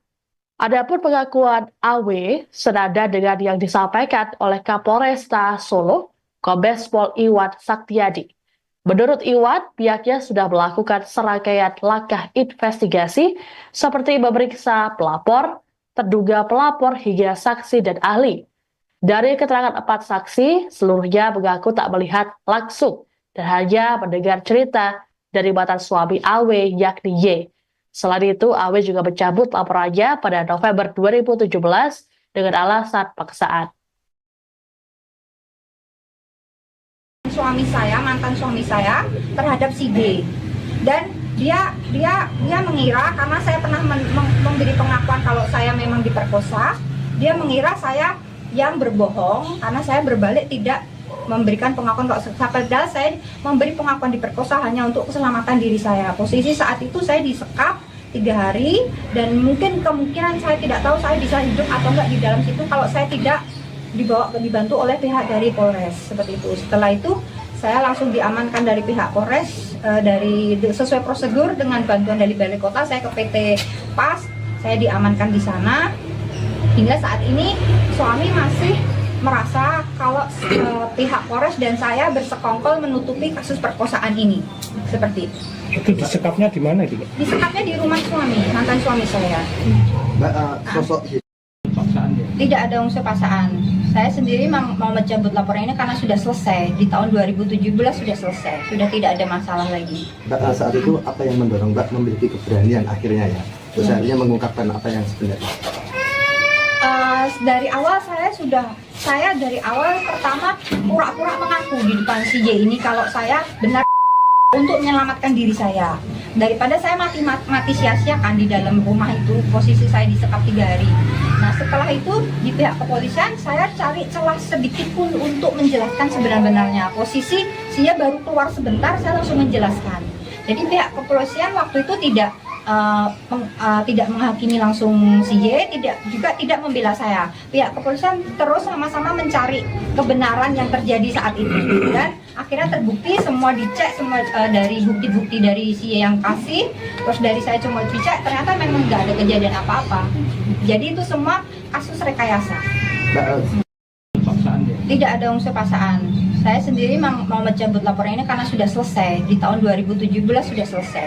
Adapun pengakuan AW senada dengan yang disampaikan oleh Kapolresta Solo, Kombes Pol Iwan Saktiadi. Menurut Iwan, pihaknya sudah melakukan serangkaian langkah investigasi seperti memeriksa pelapor, terduga pelapor hingga saksi dan ahli. Dari keterangan 4 saksi, seluruhnya mengaku tak melihat langsung dan hanya mendengar cerita dari mantan suami AW yakni Y. Selain itu, AW juga mencabut laporannya pada November 2017 dengan alasan paksaan. Mantan suami saya terhadap si D, dan dia mengira karena saya pernah memberi pengakuan kalau saya memang diperkosa, dia mengira saya yang berbohong karena saya berbalik tidak memberikan pengakuan kalau padahal saya memberi pengakuan diperkosa hanya untuk keselamatan diri saya. Posisi saat itu saya disekap 3 hari dan mungkin kemungkinan saya tidak tahu saya bisa hidup atau enggak di dalam situ kalau saya tidak dibantu oleh pihak dari Polres seperti itu. Setelah itu saya langsung diamankan dari pihak Polres, sesuai prosedur dengan bantuan dari Balai Kota. Saya ke PT PAS, saya diamankan di sana. Hingga saat ini suami masih merasa kalau pihak Polres dan saya bersekongkol menutupi kasus perkosaan ini. Seperti itu. Itu disekapnya di mana itu, Mbak? Disekapnya di rumah suami, mantan suami saya. Mbak, sosok Tidak ada unsur paksaan. Saya sendiri mau mencabut laporan ini karena sudah selesai. Di tahun 2017 sudah selesai. Sudah tidak ada masalah lagi. Mbak, saat itu apa yang mendorong Mbak memiliki keberanian akhirnya ya? Terus akhirnya mengungkapkan apa yang sebenarnya? Dari awal saya dari awal pertama pura-pura mengaku di depan CJ ini kalau saya benar untuk menyelamatkan diri saya. Daripada saya mati sia-sia kan di dalam rumah itu, posisi saya disekap 3 hari. Nah setelah itu di pihak kepolisian saya cari celah sedikit pun untuk menjelaskan sebenarnya. Posisi dia baru keluar sebentar, saya langsung menjelaskan. Jadi pihak kepolisian waktu itu tidak menghakimi langsung CJ, tidak membela saya. Pihak kepolisian terus sama-sama mencari kebenaran yang terjadi saat itu, dan akhirnya terbukti, semua dicek, semua dari bukti-bukti dari CJ yang kasih, terus dari saya cuma dicek, ternyata memang nggak ada kejadian apa-apa. Jadi itu semua kasus rekayasa. Tidak ada unsur paksaan. Saya sendiri mau mencabut laporan ini karena sudah selesai. Di tahun 2017 sudah selesai.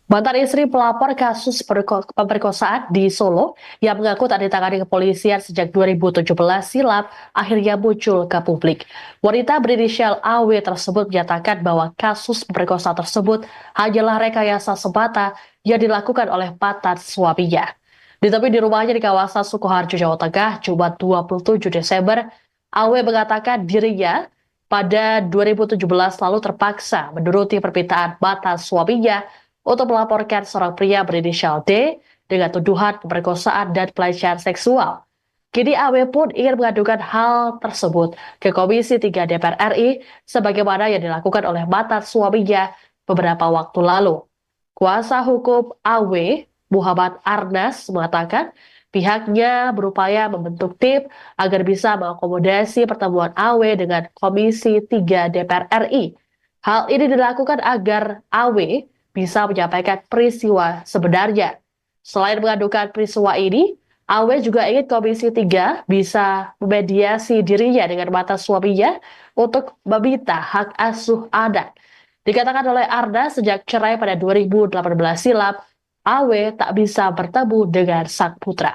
Mantan istri pelapor kasus pemerkosaan di Solo yang mengaku tak ditangani kepolisian sejak 2017 silam akhirnya muncul ke publik. Wanita berinisial AW tersebut menyatakan bahwa kasus pemerkosaan tersebut hanyalah rekayasa semata yang dilakukan oleh mantan suaminya. Ditemui di rumahnya di kawasan Sukoharjo, Jawa Tengah, Jumat 27 Desember, AW mengatakan dirinya pada 2017 lalu terpaksa menuruti permintaan mantan suaminya untuk melaporkan seorang pria berinisial D dengan tuduhan pemerkosaan dan pelecehan seksual. Kini AW pun ingin mengadukan hal tersebut ke Komisi 3 DPR RI sebagaimana yang dilakukan oleh mantan suaminya beberapa waktu lalu. Kuasa hukum AW, Muhammad Arnas, mengatakan pihaknya berupaya membentuk tim agar bisa mengakomodasi pertemuan AW dengan Komisi 3 DPR RI. Hal ini dilakukan agar AW bisa menyampaikan peristiwa sebenarnya. Selain mengadukan peristiwa ini, AW juga ingin Komisi 3 bisa memediasi dirinya dengan mantan suaminya untuk meminta hak asuh anak. Dikatakan oleh Arda sejak cerai pada 2018 silam, AW tak bisa bertemu dengan sang putra.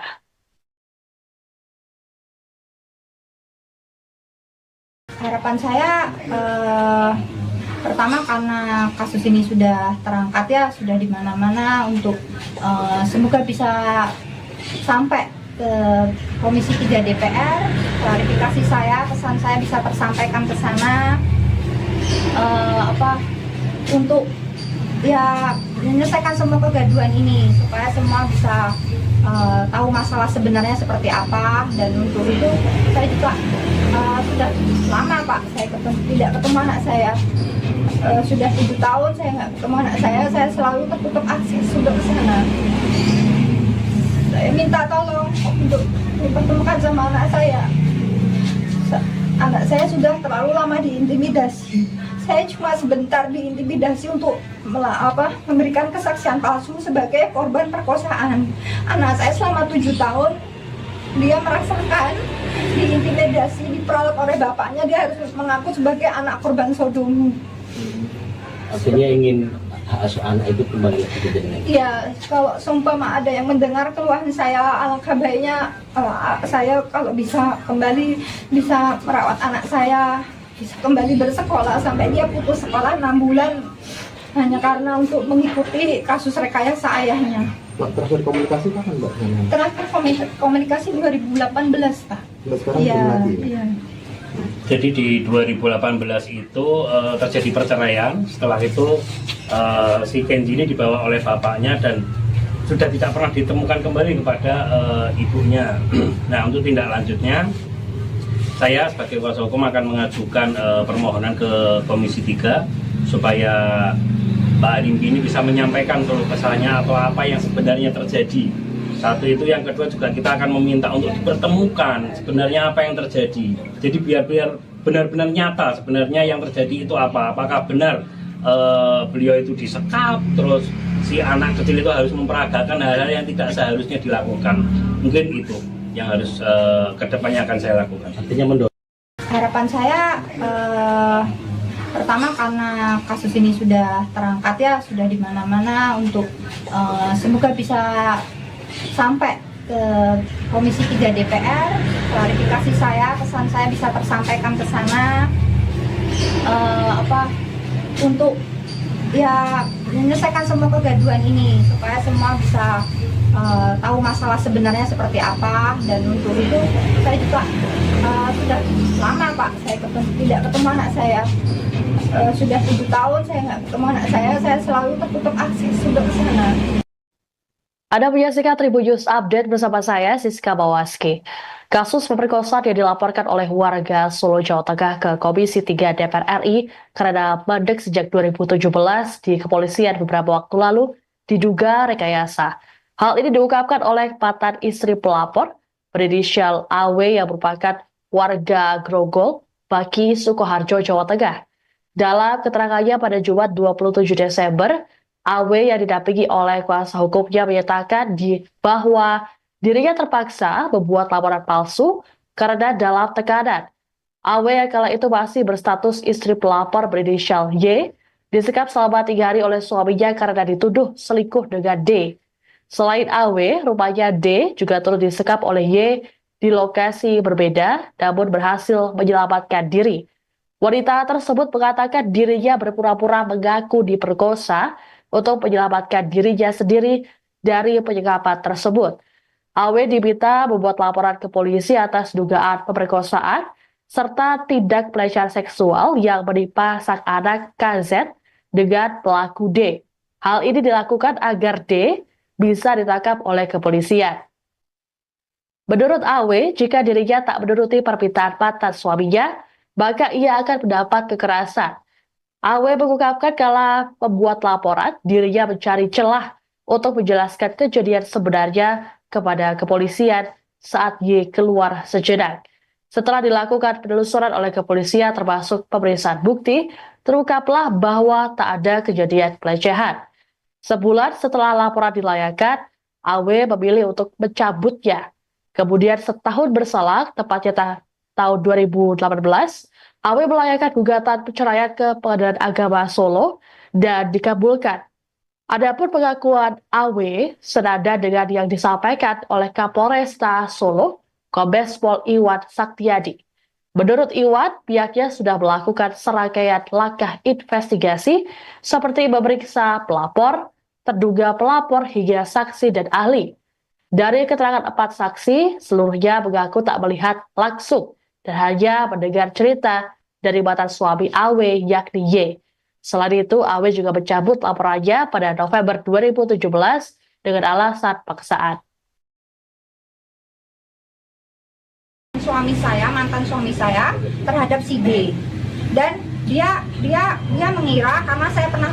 Harapan saya pertama karena kasus ini sudah terangkat ya, sudah di mana-mana, untuk semoga bisa sampai ke Komisi 3 DPR, klarifikasi saya, pesan saya bisa tersampaikan ke sana, untuk ya menyelesaikan semua kegaduhan ini supaya semua bisa tahu masalah sebenarnya seperti apa. Dan untuk itu saya juga sudah lama Pak saya tidak ketemu anak saya. Sudah 7 tahun saya nggak ketemu anak saya selalu tertutup akses untuk ke sana. Saya minta tolong untuk dipertemukan sama anak saya. Anak saya sudah terlalu lama diintimidasi. Saya cuma sebentar diintimidasi untuk memberikan kesaksian palsu sebagai korban perkosaan. Anak saya selama 7 tahun dia merasakan diintimidasi, diperalat oleh bapaknya. Dia harus mengaku sebagai anak korban sodomi. Artinya ingin hak asuh anak itu kembali lagi ke jenengan. Iya, kalau seumpama ada yang mendengar keluhan saya, alangkah baiknya saya kalau bisa kembali bisa merawat anak saya, bisa kembali bersekolah sampai dia putus sekolah 6 bulan hanya karena untuk mengikuti kasus rekayasa ayahnya. Terakhir komunikasi kapan Mbak? Terakhir komunikasi 2018 Pak. Sekarang Iya, belum lagi. iya. Jadi di 2018 itu terjadi perceraian. Setelah itu si Kenji ini dibawa oleh bapaknya dan sudah tidak pernah ditemukan kembali kepada ibunya. Nah, untuk tindak lanjutnya saya sebagai kuasa hukum akan mengajukan permohonan ke Komisi 3 supaya Mbak Arimbi ini bisa menyampaikan keluh kesahnya atau apa yang sebenarnya terjadi. Satu itu, yang kedua juga kita akan meminta untuk dipertemukan sebenarnya apa yang terjadi. Jadi biar benar-benar nyata sebenarnya yang terjadi itu apa. Apakah benar beliau itu disekap, terus si anak kecil itu harus memperagakan hal-hal yang tidak seharusnya dilakukan. Mungkin itu yang harus kedepannya akan saya lakukan. Artinya mendorong. Harapan saya pertama karena kasus ini sudah terangkat ya, sudah di mana-mana, untuk semoga bisa sampai ke Komisi 3 DPR, klarifikasi saya, pesan saya bisa tersampaikan ke sana, untuk ya menyelesaikan semua kegaduhan ini supaya semua bisa tahu masalah sebenarnya seperti apa. Dan untuk itu saya juga sudah lama Pak saya tidak ketemu anak saya, sudah 7 tahun saya nggak ketemu anak saya selalu tertutup akses untuk ke sana. Anda menyaksikan Tribun News Update bersama saya, Siska Bawaski. Kasus pemerkosaan yang dilaporkan oleh warga Solo, Jawa Tengah ke Komisi 3 DPR RI karena mandek sejak 2017 di kepolisian beberapa waktu lalu diduga rekayasa. Hal ini diungkapkan oleh mantan istri pelapor berinisial AW yang merupakan warga Grogol, Baki, Sukoharjo, Jawa Tengah. Dalam keterangannya pada Jumat 27 Desember, AW yang didampingi oleh kuasa hukumnya menyatakan bahwa dirinya terpaksa membuat laporan palsu karena dalam tekanan. AW yang kala itu masih berstatus istri pelapor berinisial Y disekap selama 3 hari oleh suaminya karena dituduh selingkuh dengan D. Selain AW, rupanya D juga turut disekap oleh Y di lokasi berbeda namun berhasil menyelamatkan diri. Wanita tersebut mengatakan dirinya berpura-pura mengaku diperkosa untuk menyelamatkan dirinya sendiri dari penyekapan tersebut. AW diminta membuat laporan ke polisi atas dugaan pemerkosaan serta tindak pelecehan seksual yang menimpa sang anak KZ dengan pelaku D. Hal ini dilakukan agar D bisa ditangkap oleh kepolisian. Menurut AW, jika dirinya tak menuruti permintaan mantan suaminya, maka ia akan mendapat kekerasan. AW mengungkapkan kala membuat laporan, dirinya mencari celah untuk menjelaskan kejadian sebenarnya kepada kepolisian saat Y keluar sejenak. Setelah dilakukan penelusuran oleh kepolisian termasuk pemeriksaan bukti, terungkaplah bahwa tak ada kejadian pelecehan. Sebulan setelah laporan dilayangkan, AW memilih untuk mencabutnya. Kemudian setahun berselang, tepatnya tahun 2018, AW melayangkan gugatan perceraian ke Pengadilan Agama Solo dan dikabulkan. Adapun pengakuan AW senada dengan yang disampaikan oleh Kapolresta Solo, Kombes Pol Iwan Saktiadi. Menurut Iwan, pihaknya sudah melakukan serangkaian langkah investigasi seperti memeriksa pelapor, terduga pelapor hingga saksi dan ahli. Dari keterangan 4 saksi, seluruhnya mengaku tak melihat langsung dan hanya mendengar cerita dari mantan suami AW yakni Y. Selain itu, AW juga mencabut laporannya pada November 2017 dengan alasan paksaan. Mantan suami saya terhadap si D, dan dia mengira karena saya pernah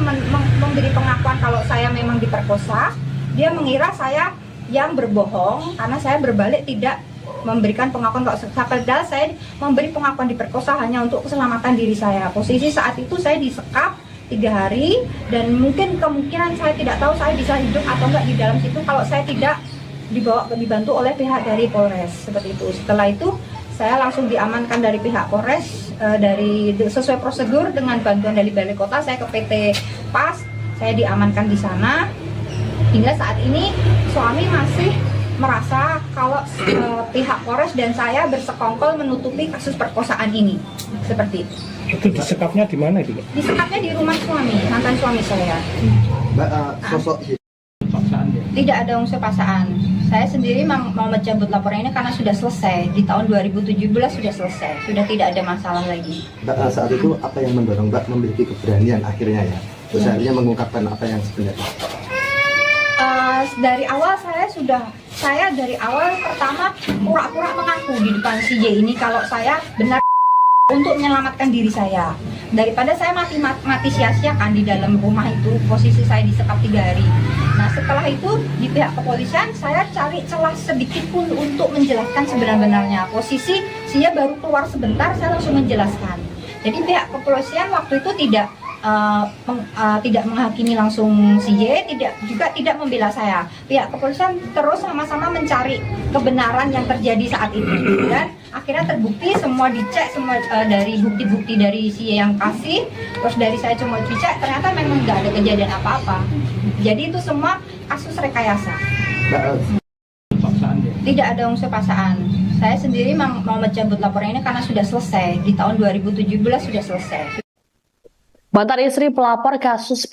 memberi pengakuan kalau saya memang diperkosa, dia mengira saya yang berbohong karena saya berbalik tidak memberikan pengakuan kalau padahal saya memberi pengakuan diperkosa hanya untuk keselamatan diri saya. Posisi saat itu saya disekap 3 hari dan mungkin kemungkinan saya tidak tahu saya bisa hidup atau enggak di dalam situ kalau saya tidak dibantu oleh pihak dari Polres seperti itu. Setelah itu saya langsung diamankan dari pihak Polres dari sesuai prosedur dengan bantuan dari Balai Kota. Saya ke PT PAS, saya diamankan di sana. Hingga saat ini suami masih merasa kalau pihak Polres dan saya bersekongkol menutupi kasus perkosaan ini. Seperti itu. Itu disekapnya di mana itu? Disekapnya di rumah suami, mantan suami saya. Mbak, sosok Tidak ada unsur paksaan. Saya sendiri mau mencabut laporan ini karena sudah selesai. Di tahun 2017 sudah selesai. Sudah tidak ada masalah lagi. Mbak, saat itu apa yang mendorong Mbak memiliki keberanian akhirnya ya? Terus akhirnya mengungkapkan apa yang sebenarnya? Dari awal saya dari awal pertama pura-pura mengaku di depan si Y ini kalau saya benar untuk menyelamatkan diri saya daripada saya mati sia-siakan di dalam rumah itu. Posisi saya disekap 3 hari. Nah, setelah itu di pihak kepolisian saya cari celah sedikit pun untuk menjelaskan sebenarnya. Posisi dia baru keluar sebentar, saya langsung menjelaskan. Jadi pihak kepolisian waktu itu tidak menghakimi langsung si Y, tidak membela saya. Pihak kepolisian terus sama-sama mencari kebenaran yang terjadi saat itu, dan akhirnya terbukti, semua dicek, semua dari bukti-bukti dari si Y yang kasih, terus dari saya cuma dicek, ternyata memang nggak ada kejadian apa-apa. Jadi itu semua kasus rekayasa. Tidak ada unsur paksaan. Saya sendiri mau mencabut laporan ini karena sudah selesai di tahun 2017, sudah selesai. Mantan istri pelapor kasus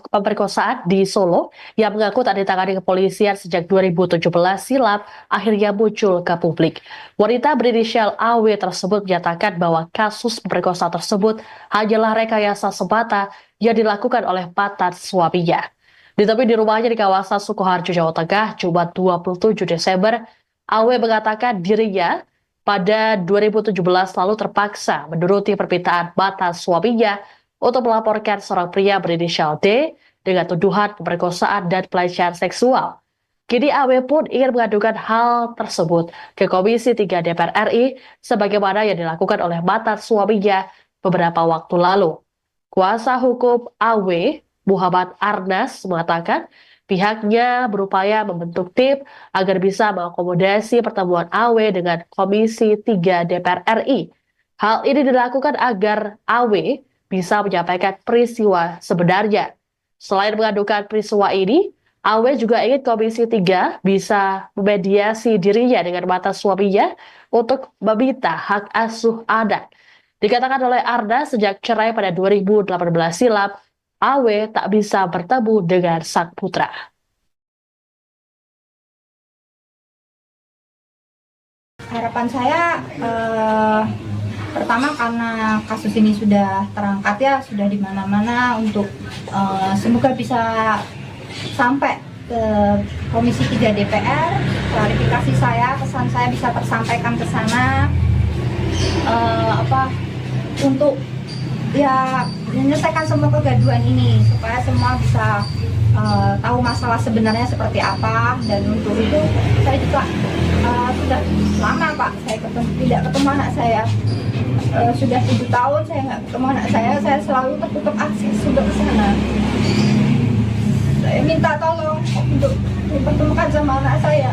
pemerkosaan di Solo yang mengaku tak ditangani kepolisian sejak 2017 silam akhirnya muncul ke publik. Wanita berinisial AW tersebut menyatakan bahwa kasus pemerkosaan tersebut hanyalah rekayasa semata yang dilakukan oleh mantan suaminya. Ditemui di rumahnya di kawasan Sukoharjo, Jawa Tengah, Jumat 27 Desember, AW mengatakan dirinya pada 2017 lalu terpaksa menuruti permintaan mantan suaminya untuk melaporkan seorang pria berinisial D dengan tuduhan pemerkosaan dan pelecehan seksual. Kini AW pun ingin mengadukan hal tersebut ke Komisi 3 DPR RI sebagaimana yang dilakukan oleh mantan suaminya beberapa waktu lalu. Kuasa hukum AW, Muhammad Arnas, mengatakan pihaknya berupaya membentuk tim agar bisa mengakomodasi pertemuan AW dengan Komisi 3 DPR RI. Hal ini dilakukan agar AW bisa menyampaikan peristiwa sebenarnya. Selain mengadukan peristiwa ini, AW juga ingin Komisi 3 bisa memediasi dirinya dengan mantan suaminya untuk meminta hak asuh anak. Dikatakan oleh Arda sejak cerai pada 2018 silam, AW tak bisa bertemu dengan sang putra. Harapan saya pertama karena kasus ini sudah terangkat ya, sudah di mana-mana, untuk semoga bisa sampai ke Komisi 3 DPR, klarifikasi saya, pesan saya bisa tersampaikan ke sana, untuk ya menyelesaikan semua kegaduhan ini supaya semua bisa tahu masalah sebenarnya seperti apa. Dan untuk itu saya juga sudah lama Pak saya tidak ketemu anak saya. Sudah 7 tahun saya nggak ketemu anak saya selalu tertutup akses untuk ke sana. Saya minta tolong untuk dipertemukan sama anak saya.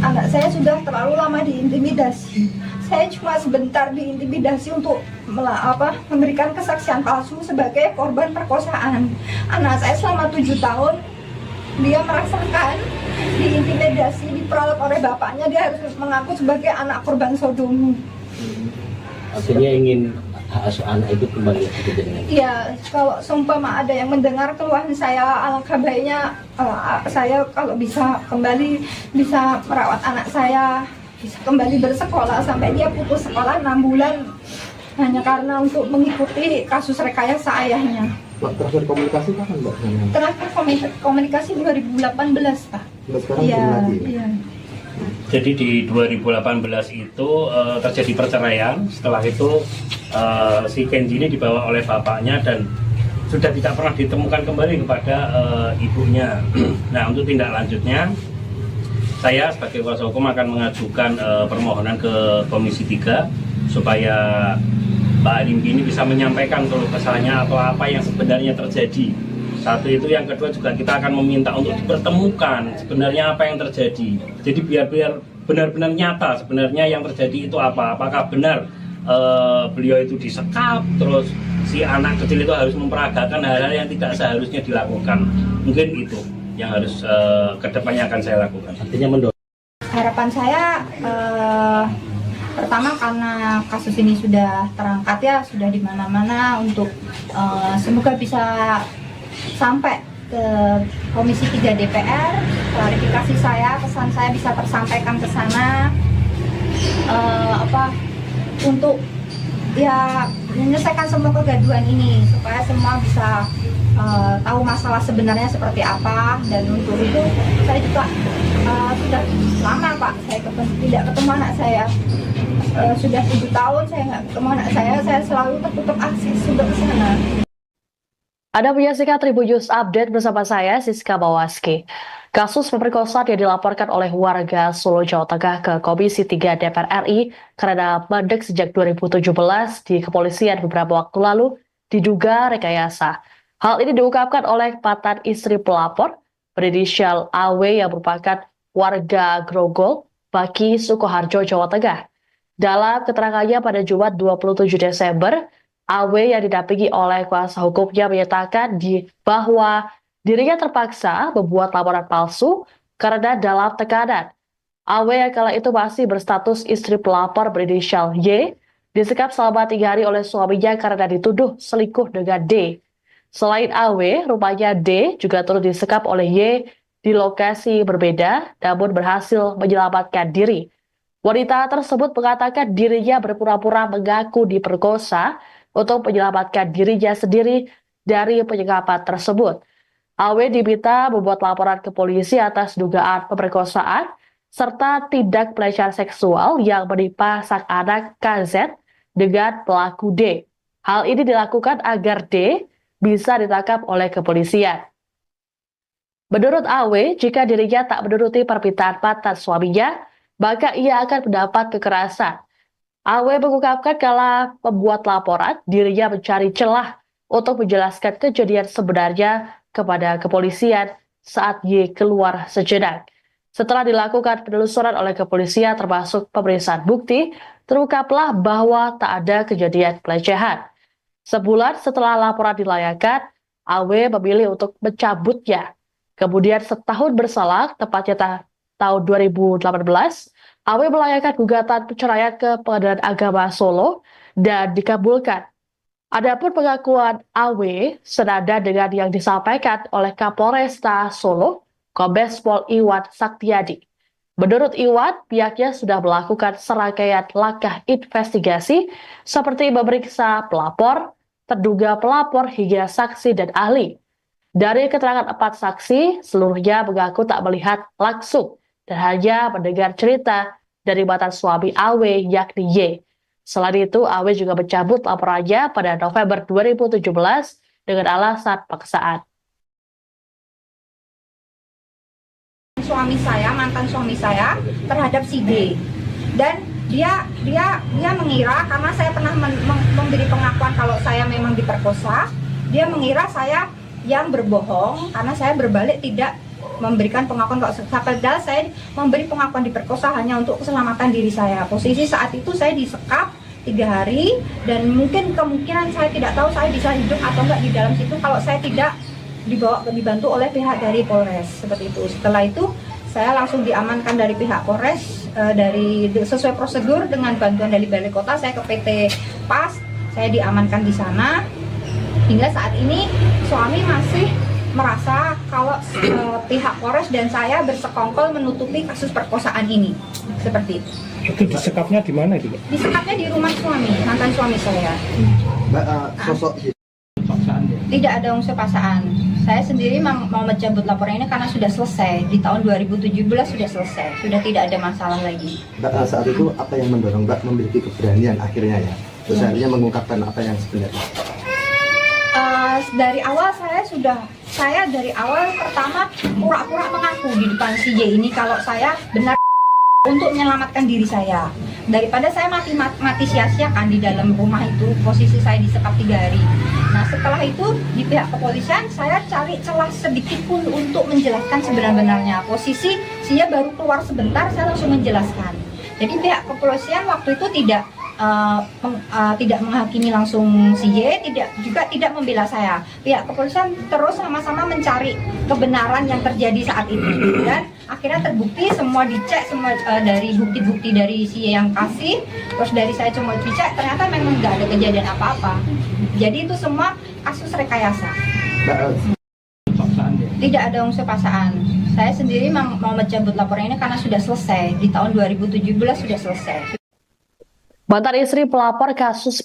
Anak saya sudah terlalu lama diintimidasi. Saya cuma sebentar diintimidasi untuk memberikan kesaksian palsu sebagai korban perkosaan. Anak saya selama 7 tahun dia merasakan diintimidasi, diperalat oleh bapaknya, dia harus mengaku sebagai anak korban sodomi. Artinya ingin hak asuh anak itu kembali ke jenengan. Iya, kalau seumpama ada yang mendengar keluhan saya, alangkah baiknya saya kalau bisa kembali bisa merawat anak saya, bisa kembali bersekolah sampai dia putus sekolah 6 bulan hanya karena untuk mengikuti kasus rekayasa ayahnya. Terakhir komunikasi kapan Mbak? Terakhir komunikasi 2018 Pak. Sekarang Iya, belum lagi. iya. Jadi di 2018 itu terjadi perceraian. Setelah itu si Kenji ini dibawa oleh bapaknya dan sudah tidak pernah ditemukan kembali kepada ibunya. Nah, untuk tindak lanjutnya saya sebagai kuasa hukum akan mengajukan permohonan ke Komisi 3 supaya Pak Alimbi ini bisa menyampaikan keluh kesahnya atau apa yang sebenarnya terjadi. Satu itu, yang kedua juga kita akan meminta untuk dipertemukan sebenarnya apa yang terjadi. Jadi biar benar-benar nyata sebenarnya yang terjadi itu apa. Apakah benar beliau itu disekap, terus si anak kecil itu harus memperagakan hal-hal yang tidak seharusnya dilakukan. Mungkin itu yang harus kedepannya akan saya lakukan. Artinya mendorong. Harapan saya pertama karena kasus ini sudah terangkat ya, sudah di mana-mana, untuk semoga bisa sampai ke Komisi 3 DPR, klarifikasi saya, pesan saya bisa tersampaikan ke sana, untuk ya menyelesaikan semua kegaduhan ini supaya semua bisa tahu masalah sebenarnya seperti apa. Dan untuk itu saya juga sudah lama Pak saya tidak ketemu anak saya. Sudah 7 tahun saya nggak ketemu anak saya selalu tertutup akses untuk ke sana. Anda menyaksikan Tribun News Update bersama saya, Siska Bawaski. Kasus pemerkosaan yang dilaporkan oleh warga Solo, Jawa Tengah ke Komisi 3 DPR RI karena mandek sejak 2017 di kepolisian beberapa waktu lalu diduga rekayasa. Hal ini diungkapkan oleh mantan istri pelapor berinisial AW yang merupakan warga Grogol, Baki, Sukoharjo, Jawa Tengah. Dalam keterangannya pada Jumat 27 Desember, AW yang didampingi oleh kuasa hukumnya menyatakan bahwa dirinya terpaksa membuat laporan palsu karena dalam tekanan. AW yang kala itu masih berstatus istri pelapor berinisial Y disekap selama 3 hari oleh suaminya karena dituduh selingkuh dengan D. Selain AW, rupanya D juga turut disekap oleh Y di lokasi berbeda namun berhasil menyelamatkan diri. Wanita tersebut mengatakan dirinya berpura-pura mengaku diperkosa untuk menyelamatkan dirinya sendiri dari penyekapan tersebut. AW diminta membuat laporan ke polisi atas dugaan pemerkosaan serta tindak pelecehan seksual yang menimpa sang anak KZ dengan pelaku D. Hal ini dilakukan agar D bisa ditangkap oleh kepolisian. Menurut AW, jika dirinya tak menuruti permintaan mantan suaminya, maka ia akan mendapat kekerasan. AW mengungkapkan kala membuat laporan, dirinya mencari celah untuk menjelaskan kejadian sebenarnya kepada kepolisian saat Y keluar sejenak. Setelah dilakukan penelusuran oleh kepolisian termasuk pemeriksaan bukti, terungkaplah bahwa tak ada kejadian pelecehan. Sebulan setelah laporan dilayangkan, AW memilih untuk mencabutnya. Kemudian setahun berselang, tepatnya tahun 2018, AW melayangkan gugatan perceraian ke Pengadilan Agama Solo dan dikabulkan. Adapun pengakuan AW senada dengan yang disampaikan oleh Kapolresta Solo, Kombes Pol Iwan Saktiadi. Menurut Iwan, pihaknya sudah melakukan serangkaian langkah investigasi seperti memeriksa pelapor, terduga pelapor hingga saksi dan ahli. Dari keterangan 4 saksi, seluruhnya mengaku tak melihat langsung dan hanya mendengar cerita dari mantan suami AW yakni Y. Selain itu, AW juga mencabut laporannya pada November 2017 dengan alasan paksaan. Mantan suami saya terhadap si D, dan dia mengira karena saya pernah memberi pengakuan kalau saya memang diperkosa, dia mengira saya yang berbohong karena saya berbalik tidak memberikan pengakuan kalau padahal saya memberi pengakuan diperkosa hanya untuk keselamatan diri saya. Posisi saat itu saya disekap 3 hari dan kemungkinan saya tidak tahu saya bisa hidup atau enggak di dalam situ kalau saya tidak dibantu oleh pihak dari Polres seperti itu. Setelah itu saya langsung diamankan dari pihak Polres sesuai prosedur dengan bantuan dari Balai Kota. Saya ke PT PAS, saya diamankan di sana. Hingga saat ini suami masih merasa kalau pihak Polres dan saya bersekongkol menutupi kasus perkosaan ini. Seperti itu. Itu disekapnya di mana itu? Disekapnya di rumah suami, mantan suami saya. Mbak, sosok Tidak ada unsur paksaan. Saya sendiri mau mencabut laporan ini karena sudah selesai. Di tahun 2017 sudah selesai. Sudah tidak ada masalah lagi. Mbak, saat itu apa yang mendorong Mbak memiliki keberanian akhirnya ya? Terus akhirnya mengungkapkan apa yang sebenarnya? Dari awal saya dari awal pertama pura-pura mengaku di depan si Y ini kalau saya benar untuk menyelamatkan diri saya. Daripada saya mati sia-sia kan di dalam rumah itu, posisi saya disekap 3 hari. Nah setelah itu di pihak kepolisian saya cari celah sedikit pun untuk menjelaskan sebenarnya. Posisi dia baru keluar sebentar, saya langsung menjelaskan. Jadi pihak kepolisian waktu itu tidak menghakimi langsung si Y, juga tidak membela saya. Pihak kepolisian terus sama-sama mencari kebenaran yang terjadi saat itu, dan akhirnya terbukti, semua dicek, semua dari bukti-bukti dari si Y yang kasih, terus dari saya cuma dicek, ternyata memang nggak ada kejadian apa-apa. Jadi itu semua kasus rekayasa. Tidak ada unsur paksaan. Saya sendiri mau mencabut laporan ini karena sudah selesai. Di tahun 2017 sudah selesai. Mantan istri pelapor kasus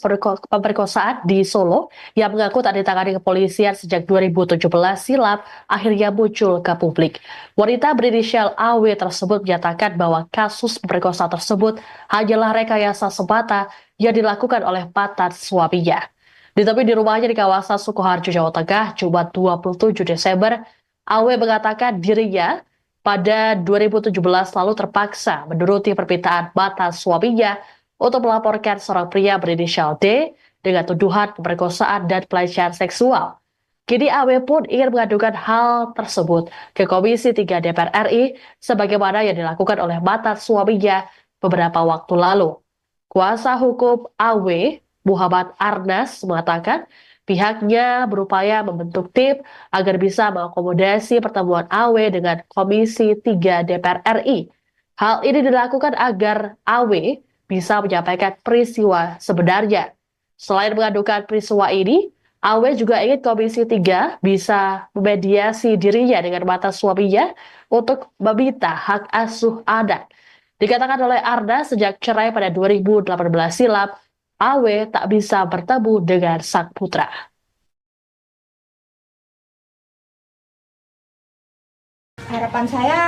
pemerkosaan di Solo yang mengaku tak ditangani kepolisian sejak 2017 silam akhirnya muncul ke publik. Wanita berinisial AW tersebut menyatakan bahwa kasus pemerkosaan tersebut hanyalah rekayasa semata yang dilakukan oleh mantan suaminya. Ditemui di rumahnya di kawasan Sukoharjo, Jawa Tengah, Jumat 27 Desember, AW mengatakan dirinya pada 2017 lalu terpaksa menuruti permintaan mantan suaminya untuk melaporkan seorang pria berinisial D dengan tuduhan pemerkosaan dan pelecehan seksual. Kini AW pun ingin mengadukan hal tersebut ke Komisi 3 DPR RI sebagaimana yang dilakukan oleh mantan suaminya beberapa waktu lalu. Kuasa hukum AW, Muhammad Arnas, mengatakan pihaknya berupaya membentuk tim agar bisa mengakomodasi pertemuan AW dengan Komisi 3 DPR RI. Hal ini dilakukan agar AW bisa menyampaikan peristiwa sebenarnya. Selain mengadukan peristiwa ini, AW juga ingin Komisi 3 bisa memediasi dirinya dengan mantan suaminya untuk meminta hak asuh anak. Dikatakan oleh Arda sejak cerai pada 2018 silam, AW tak bisa bertemu dengan sang putra. Harapan saya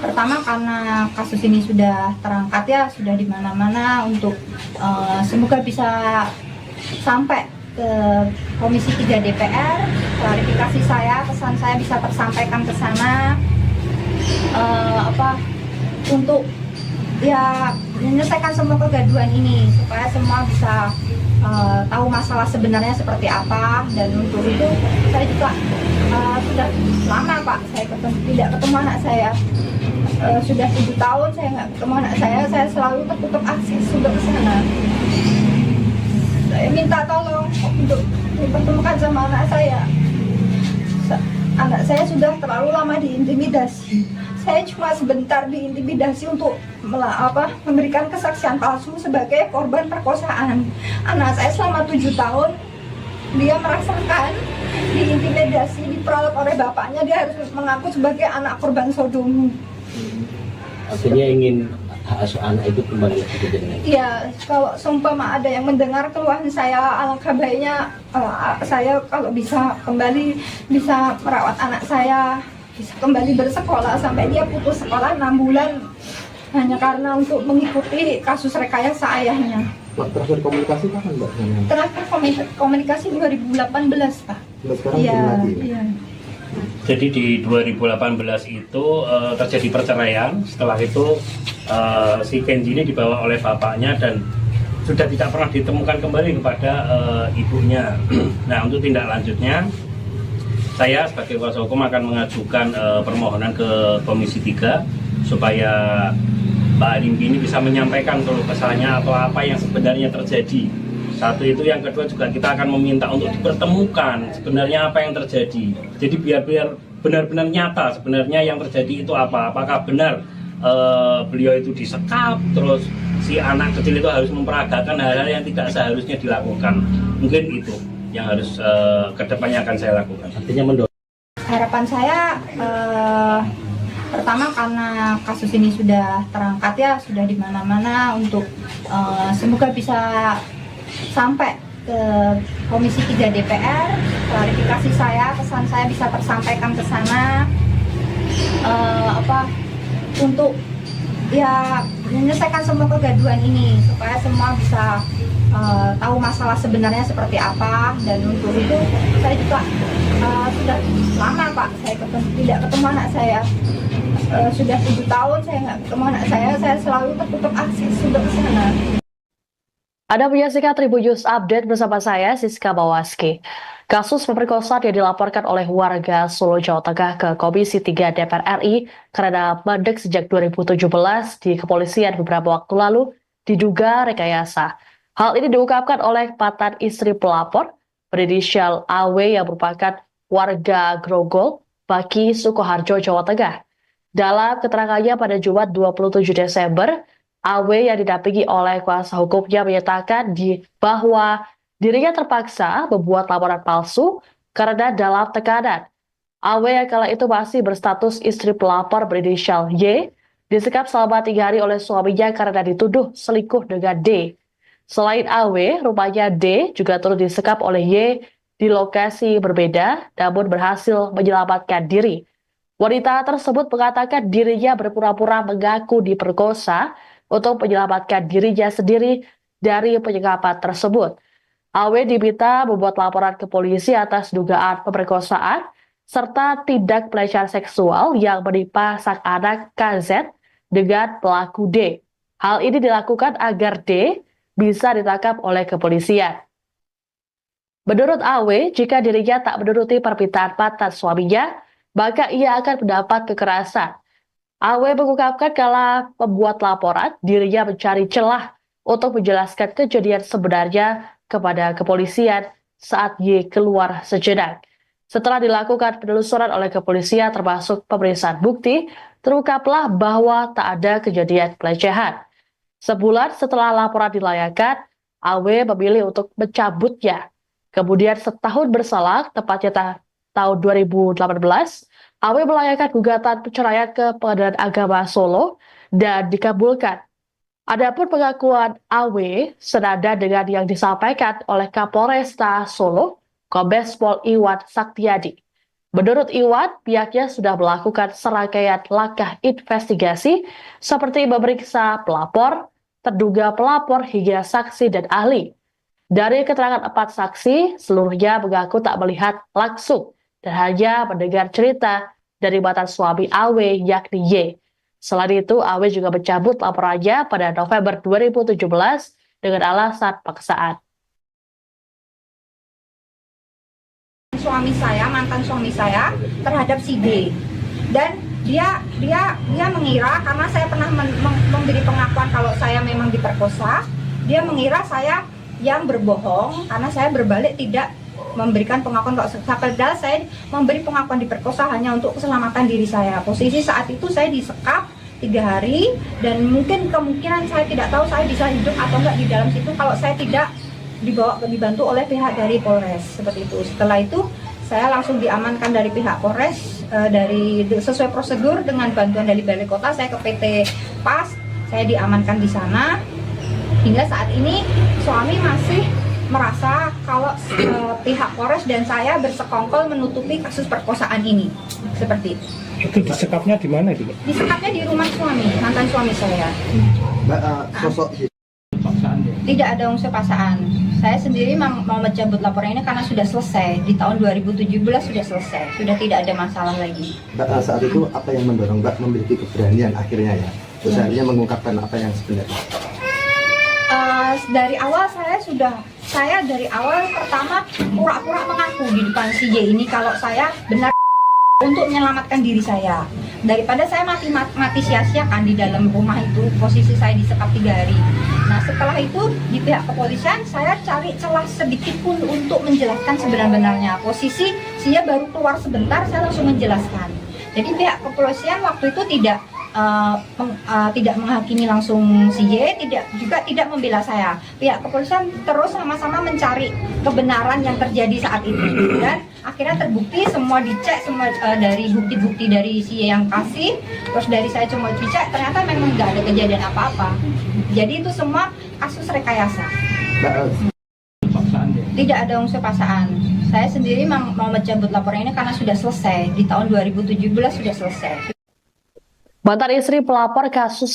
pertama karena kasus ini sudah terangkat ya, sudah di mana-mana untuk semoga bisa sampai ke Komisi 3 DPR, klarifikasi saya, pesan saya bisa tersampaikan ke sana untuk ya menyelesaikan semua kegaduhan ini supaya semua bisa tahu masalah sebenarnya seperti apa. Dan untuk itu saya juga sudah lama Pak saya tidak ketemu anak saya, sudah 7 tahun saya nggak ketemu anak saya selalu tertutup akses untuk ke sana. Saya minta tolong untuk dipertemukan sama anak saya. Anak saya sudah terlalu lama diintimidasi. Saya cuma sebentar diintimidasi untuk memberikan kesaksian palsu sebagai korban perkosaan. Anak saya selama 7 tahun dia merasakan diintimidasi, diperalat oleh bapaknya. Dia harus mengaku sebagai anak korban sodomi. Artinya ingin hak asuh anak itu kembali lagi ke jenengan. Iya, kalau seumpama ada yang mendengar keluhan saya, alangkah baiknya saya kalau bisa kembali bisa merawat anak saya, bisa kembali bersekolah sampai dia putus sekolah 6 bulan hanya karena untuk mengikuti kasus rekayasa ayahnya. Terakhir komunikasi kapan Mbak? Terakhir komunikasi 2018 Pak. Sekarang Iya, belum lagi. iya. Jadi di 2018 itu terjadi perceraian. Setelah itu si Kenji ini dibawa oleh bapaknya dan sudah tidak pernah ditemukan kembali kepada ibunya. Nah, untuk tindak lanjutnya saya sebagai kuasa hukum akan mengajukan permohonan ke Komisi 3 supaya Mbak Limpi ini bisa menyampaikan keluh kesahnya atau apa yang sebenarnya terjadi. Satu itu, yang kedua juga kita akan meminta untuk dipertemukan sebenarnya apa yang terjadi. Jadi biar benar-benar nyata sebenarnya yang terjadi itu apa. Apakah benar beliau itu disekap, terus si anak kecil itu harus memperagakan hal-hal yang tidak seharusnya dilakukan. Mungkin itu yang harus kedepannya akan saya lakukan. Artinya mendorong. Harapan saya pertama karena kasus ini sudah terangkat ya, sudah di mana-mana untuk semoga bisa sampai ke Komisi 3 DPR, klarifikasi saya, pesan saya bisa tersampaikan ke sana untuk ya menyelesaikan semua kegaduhan ini supaya semua bisa tahu masalah sebenarnya seperti apa. Dan untuk itu saya juga sudah lama Pak saya tidak ketemu anak saya, sudah 7 tahun saya nggak ketemu anak saya selalu tertutup akses untuk ke sana. Anda menyaksikan Tribun News Update bersama saya, Siska Bawaski. Kasus pemerkosaan yang dilaporkan oleh warga Solo, Jawa Tengah ke Komisi 3 DPR RI karena mandek sejak 2017 di kepolisian beberapa waktu lalu diduga rekayasa. Hal ini diungkapkan oleh mantan istri pelapor berinisial AW yang merupakan warga Grogol, Baki, Sukoharjo, Jawa Tengah. Dalam keterangannya pada Jumat 27 Desember, AW yang didampingi oleh kuasa hukumnya menyatakan bahwa dirinya terpaksa membuat laporan palsu karena dalam tekanan. AW yang kala itu masih berstatus istri pelapor berinisial Y disekap selama 3 hari oleh suaminya karena dituduh selingkuh dengan D. Selain AW, rupanya D juga turut disekap oleh Y di lokasi berbeda, namun berhasil menyelamatkan diri. Wanita tersebut mengatakan dirinya berpura-pura mengaku diperkosa untuk menyelamatkan dirinya sendiri dari penyekapan tersebut. AW diminta membuat laporan ke polisi atas dugaan pemerkosaan serta tindak pelecehan seksual yang menimpa sang anak KZ dengan pelaku D. Hal ini dilakukan agar D bisa ditangkap oleh kepolisian. Menurut AW, jika dirinya tak menuruti permintaan mantan suaminya, maka ia akan mendapat kekerasan. AW mengungkapkan kala membuat laporan, dirinya mencari celah untuk menjelaskan kejadian sebenarnya kepada kepolisian saat Y keluar sejenak. Setelah dilakukan penelusuran oleh kepolisian termasuk pemeriksaan bukti, terungkaplah bahwa tak ada kejadian pelecehan. Sebulan setelah laporan dilayangkan, AW memilih untuk mencabutnya. Kemudian setahun berselang, tepatnya tahun 2018, AW melayangkan gugatan perceraian ke Pengadilan Agama Solo dan dikabulkan. Adapun pengakuan AW senada dengan yang disampaikan oleh Kapolresta Solo, Kombes Pol Iwan Saktiadi. Menurut Iwan, pihaknya sudah melakukan serangkaian langkah investigasi seperti memeriksa pelapor, terduga pelapor hingga saksi dan ahli. Dari keterangan 4 saksi, seluruhnya mengaku tak melihat langsung dan hanya mendengar cerita dari mantan suami AW yakni Y. Selain itu, AW juga mencabut laporannya pada November 2017 dengan alasan paksaan. Mantan suami saya terhadap si D, dan dia mengira karena saya pernah memberi pengakuan kalau saya memang diperkosa, dia mengira saya yang berbohong karena saya berbalik tidak memberikan pengakuan kalau padahal saya memberi pengakuan diperkosa hanya untuk keselamatan diri saya. Posisi saat itu saya disekap 3 hari dan mungkin kemungkinan saya tidak tahu saya bisa hidup atau enggak di dalam situ kalau saya tidak dibantu oleh pihak dari Polres seperti itu. Setelah itu saya langsung diamankan dari pihak Polres sesuai prosedur dengan bantuan dari Balai Kota. Saya ke PT PAS, saya diamankan di sana. Hingga saat ini suami masih merasa kalau pihak Polres dan saya bersekongkol menutupi kasus perkosaan ini. Seperti itu. Itu disekapnya di mana itu? Disekapnya di rumah suami, mantan suami saya. Mbak, sosok Tidak ada unsur paksaan. Saya sendiri mau mencabut laporan ini karena sudah selesai. Di tahun 2017 sudah selesai. Sudah tidak ada masalah lagi. Mbak, saat itu apa yang mendorong Mbak memiliki keberanian akhirnya ya? Terus akhirnya mengungkapkan apa yang sebenarnya? Dari awal saya dari awal pertama pura-pura mengaku di depan si Y ini kalau saya benar untuk menyelamatkan diri saya. Daripada saya mati sia-sia kan di dalam rumah itu, posisi saya disekap 3 hari. Nah setelah itu di pihak kepolisian saya cari celah sedikit pun untuk menjelaskan sebenarnya. Posisi dia baru keluar sebentar, saya langsung menjelaskan. Jadi pihak kepolisian waktu itu tidak menghakimi langsung si Y, juga tidak membela saya. Pihak kepolisian terus sama-sama mencari kebenaran yang terjadi saat itu dan akhirnya terbukti semua dicek semua dari bukti-bukti dari si Y yang kasih, terus dari saya cuma dicek ternyata memang nggak ada kejadian apa-apa. Jadi itu semua kasus rekayasa. Tidak ada unsur paksaan. Saya sendiri mau mencabut laporan ini karena sudah selesai. Di tahun 2017 sudah selesai. Mantan istri pelapor kasus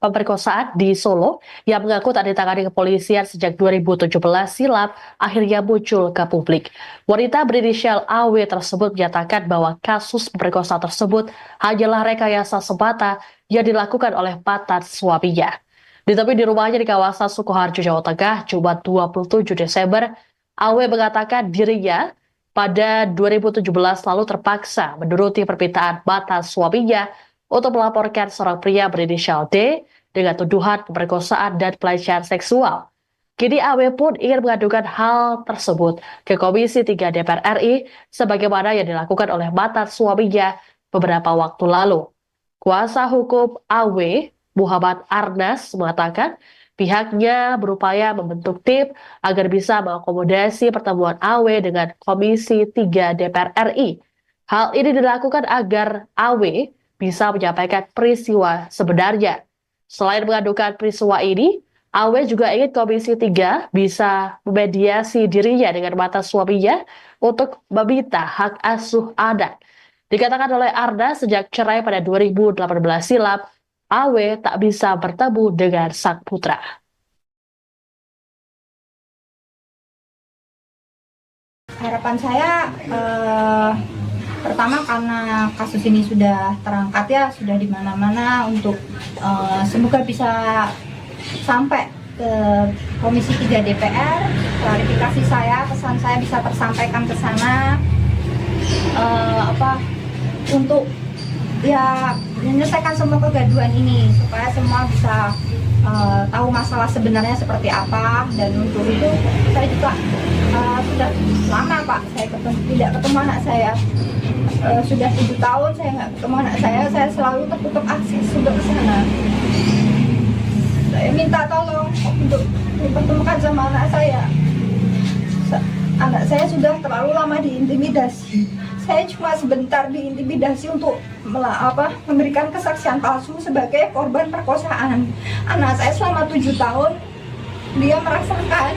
pemerkosaan di Solo yang mengaku tak ditangani kepolisian sejak 2017 silam akhirnya muncul ke publik. Wanita berinisial AW tersebut menyatakan bahwa kasus pemerkosaan tersebut hanyalah rekayasa semata yang dilakukan oleh mantan suaminya. Ditemui di rumahnya di kawasan Sukoharjo, Jawa Tengah, Jumat 27 Desember, AW mengatakan dirinya pada 2017 lalu terpaksa menuruti permintaan mantan suaminya untuk melaporkan seorang pria berinisial D dengan tuduhan pemerkosaan dan pelecehan seksual. Kini AW pun ingin mengadukan hal tersebut ke Komisi 3 DPR RI sebagaimana yang dilakukan oleh mantan suaminya beberapa waktu lalu. Kuasa hukum AW, Muhammad Arnas, mengatakan pihaknya berupaya membentuk tim agar bisa mengakomodasi pertemuan AW dengan Komisi 3 DPR RI. Hal ini dilakukan agar AW bisa menyampaikan peristiwa sebenarnya. Selain mengadukan peristiwa ini, AW juga ingin Komisi 3 bisa memediasi dirinya dengan mantan suaminya untuk meminta hak asuh anak. Dikatakan oleh Arda sejak cerai pada 2018 silam, AW tak bisa bertemu dengan sang putra. Harapan saya pertama karena kasus ini sudah terangkat ya, sudah di mana-mana, untuk semoga bisa sampai ke Komisi 3 DPR, klarifikasi saya, pesan saya bisa tersampaikan ke sana, untuk ya menyelesaikan semua kegaduhan ini supaya semua bisa tahu masalah sebenarnya seperti apa. Dan untuk itu saya juga sudah lama Pak saya tidak ketemu anak saya, sudah 7 tahun saya nggak ketemu anak saya selalu tertutup akses untuk ke sana. Saya minta tolong untuk dipertemukan sama anak saya. Anak saya sudah terlalu lama diintimidasi. Saya cuma sebentar diintimidasi untuk memberikan kesaksian palsu sebagai korban perkosaan. Anak saya selama 7 tahun dia merasakan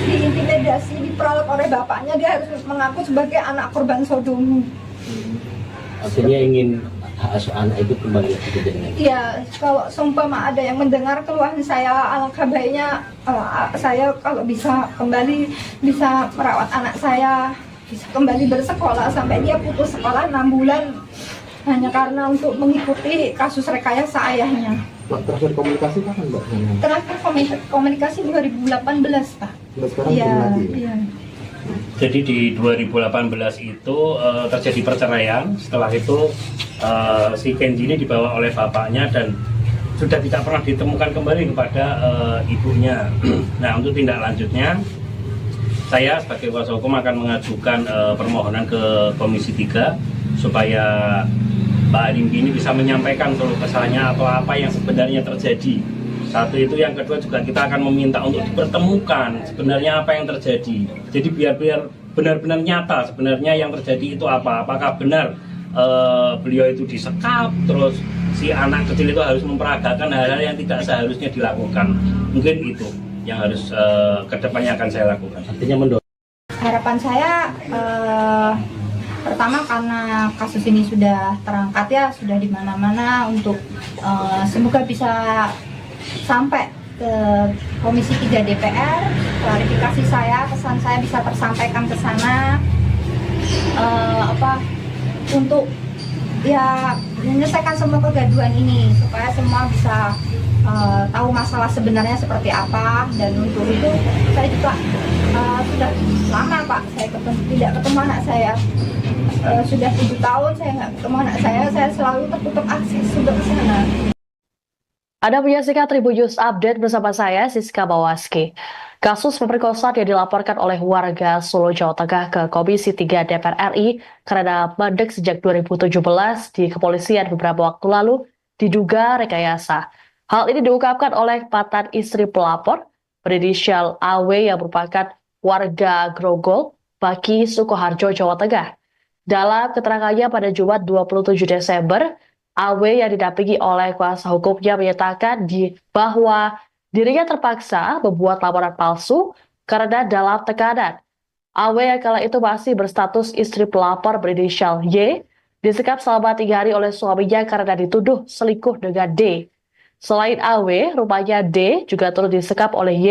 diintimidasi, diperalat oleh bapaknya. Dia harus mengaku sebagai anak korban sodomi. Artinya ingin hak asuh anak itu kembali lagi ke jenengan. Iya, kalau seumpama ada yang mendengar keluhan saya, alangkah baiknya saya kalau bisa kembali bisa merawat anak saya, bisa kembali bersekolah sampai dia putus sekolah 6 bulan hanya karena untuk mengikuti kasus rekayasa ayahnya. Terakhir komunikasi kapan Mbak? Terakhir komunikasi 2018 Pak. Sekarang Iya, belum lagi. iya. Jadi di 2018 itu terjadi perceraian. Setelah itu si Kenji ini dibawa oleh bapaknya dan sudah tidak pernah ditemukan kembali kepada ibunya. Nah, untuk tindak lanjutnya saya sebagai kuasa hukum akan mengajukan permohonan ke Komisi 3 supaya Pak Arimbi ini bisa menyampaikan keluh kesahnya atau apa yang sebenarnya terjadi. Satu itu, yang kedua juga kita akan meminta untuk dipertemukan sebenarnya apa yang terjadi. Jadi biar benar-benar nyata sebenarnya yang terjadi itu apa. Apakah benar beliau itu disekap, terus si anak kecil itu harus memperagakan hal-hal yang tidak seharusnya dilakukan. Mungkin itu yang harus kedepannya akan saya lakukan. Artinya mendorong. Harapan saya pertama karena kasus ini sudah terangkat ya, sudah di mana-mana, untuk semoga bisa sampai ke Komisi 3 DPR, klarifikasi saya, pesan saya bisa tersampaikan ke sana, untuk ya menyelesaikan semua kegaduhan ini supaya semua bisa tahu masalah sebenarnya seperti apa. Dan untuk itu saya juga sudah lama Pak saya tidak ketemu anak saya, sudah 7 tahun saya nggak ketemu anak saya selalu tertutup akses untuk ke sana. Anda menyaksikan Tribun News Update bersama saya, Siska Bawaski. Kasus pemerkosaan yang dilaporkan oleh warga Solo, Jawa Tengah ke Komisi 3 DPR RI karena mandek sejak 2017 di kepolisian beberapa waktu lalu diduga rekayasa. Hal ini diungkapkan oleh mantan istri pelapor berinisial AW yang merupakan warga Grogol, Baki, Sukoharjo, Jawa Tengah. Dalam keterangannya pada Jumat 27 Desember, AW yang didampingi oleh kuasa hukumnya menyatakan bahwa dirinya terpaksa membuat laporan palsu karena dalam tekanan. AW yang kala itu masih berstatus istri pelapor berinisial Y disekap selama 3 hari oleh suaminya karena dituduh selingkuh dengan D. Selain AW, rupanya D juga turut disekap oleh Y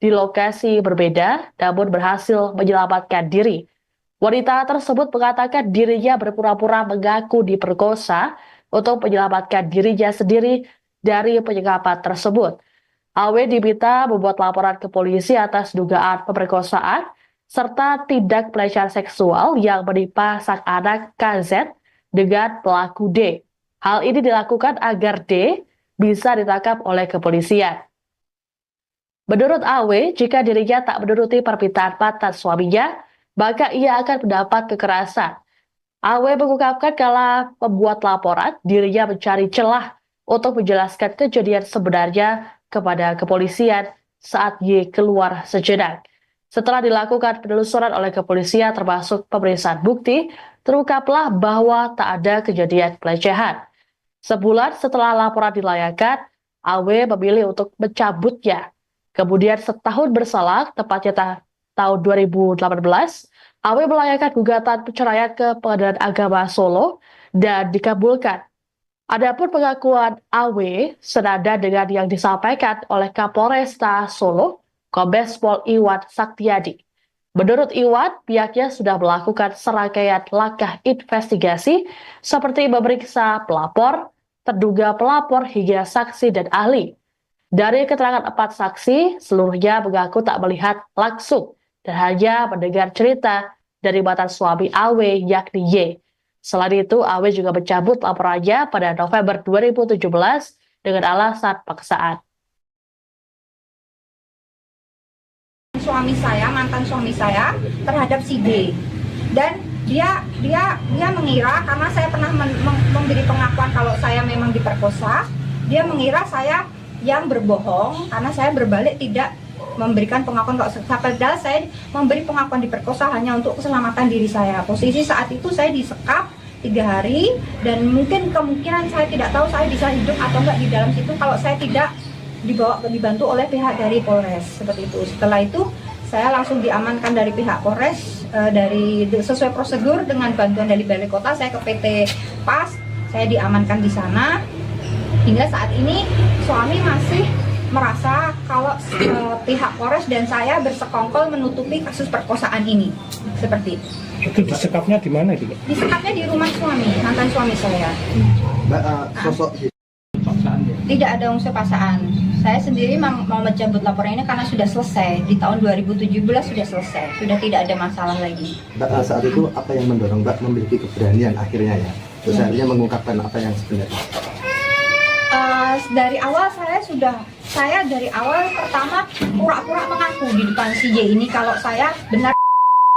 di lokasi berbeda namun berhasil menyelamatkan diri. Wanita tersebut mengatakan dirinya berpura-pura mengaku diperkosa untuk menyelamatkan dirinya sendiri dari penyekapan tersebut. AW diminta membuat laporan ke polisi atas dugaan pemerkosaan serta tindak pelecehan seksual yang menimpa sang anak KZ dengan pelaku D. Hal ini dilakukan agar D bisa ditangkap oleh kepolisian. Menurut AW, jika dirinya tak menuruti permintaan mantan suaminya, maka ia akan mendapat kekerasan. AW mengungkapkan kala membuat laporan, dirinya mencari celah untuk menjelaskan kejadian sebenarnya kepada kepolisian saat Y keluar sejenak. Setelah dilakukan penelusuran oleh kepolisian termasuk pemeriksaan bukti, terungkaplah bahwa tak ada kejadian pelecehan. Sebulan setelah laporan dilayangkan, AW memilih untuk mencabutnya. Kemudian setahun berselang, tepatnya tahun 2018, AW melayangkan gugatan perceraian ke Pengadilan Agama Solo dan dikabulkan. Adapun pengakuan AW senada dengan yang disampaikan oleh Kapolresta Solo, Kombes Pol Iwan Saktiadi. Menurut Iwan, pihaknya sudah melakukan serangkaian langkah investigasi seperti memeriksa pelapor, terduga pelapor hingga saksi dan ahli. Dari keterangan 4 saksi, seluruhnya mengaku tak melihat langsung dan hanya mendengar cerita dari mantan suami AW yakni Y. Selain itu, AW juga mencabut laporannya pada November 2017 dengan alasan paksaan. Mantan suami saya terhadap si D, dan dia mengira karena saya pernah memberi pengakuan kalau saya memang diperkosa, dia mengira saya yang berbohong karena saya berbalik tidak memberikan pengakuan kalau padahal saya memberi pengakuan diperkosa hanya untuk keselamatan diri saya. Posisi saat itu saya disekap 3 hari dan mungkin kemungkinan saya tidak tahu saya bisa hidup atau enggak di dalam situ kalau saya tidak dibantu oleh pihak dari Polres seperti itu. Setelah itu saya langsung diamankan dari pihak Polres sesuai prosedur dengan bantuan dari Balai Kota. Saya ke PT PAS, saya diamankan di sana. Hingga saat ini suami masih merasa kalau pihak Polres dan saya bersekongkol menutupi kasus perkosaan ini. Seperti itu. Itu disekapnya di mana itu? Disekapnya di rumah suami, mantan suami saya. Mbak, sosok Tidak ada unsur paksaan. Saya sendiri mau mencabut laporan ini karena sudah selesai. Di tahun 2017 sudah selesai. Sudah tidak ada masalah lagi. Mbak, saat itu apa yang mendorong Mbak memiliki keberanian akhirnya ya? Terus akhirnya mengungkapkan apa yang sebenarnya? Dari awal saya dari awal pertama pura-pura mengaku di depan si J ini kalau saya benar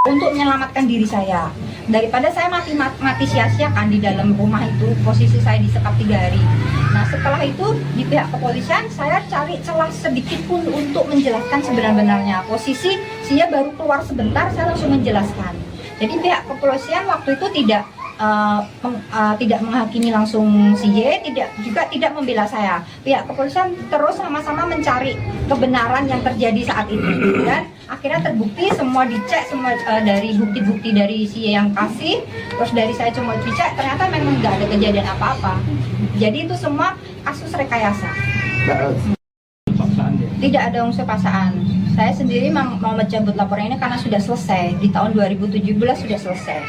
untuk menyelamatkan diri saya. Daripada saya mati sia-sia kan di dalam rumah itu, posisi saya disekap 3 hari. Nah setelah itu di pihak kepolisian saya cari celah sedikit pun untuk menjelaskan sebenarnya. Posisi dia baru keluar sebentar, saya langsung menjelaskan. Jadi pihak kepolisian waktu itu tidak menghakimi langsung si Y, tidak membela saya. Pihak kepolisian terus sama-sama mencari kebenaran yang terjadi saat itu dan akhirnya terbukti, semua dicek, semua dari bukti-bukti dari si Y yang kasih, terus dari saya cuma dicek, ternyata memang nggak ada kejadian apa-apa. Jadi itu semua kasus rekayasa. Tidak ada unsur paksaan. Saya sendiri mau mencabut laporan ini karena sudah selesai. Di tahun 2017 sudah selesai.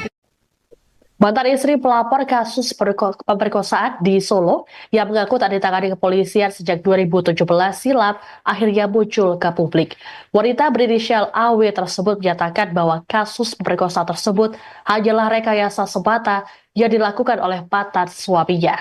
Mantan istri pelapor kasus pemerkosaan di Solo yang mengaku tak ditangani kepolisian sejak 2017 silam akhirnya muncul ke publik. Wanita berinisial AW tersebut menyatakan bahwa kasus pemerkosaan tersebut hanyalah rekayasa semata yang dilakukan oleh mantan suaminya.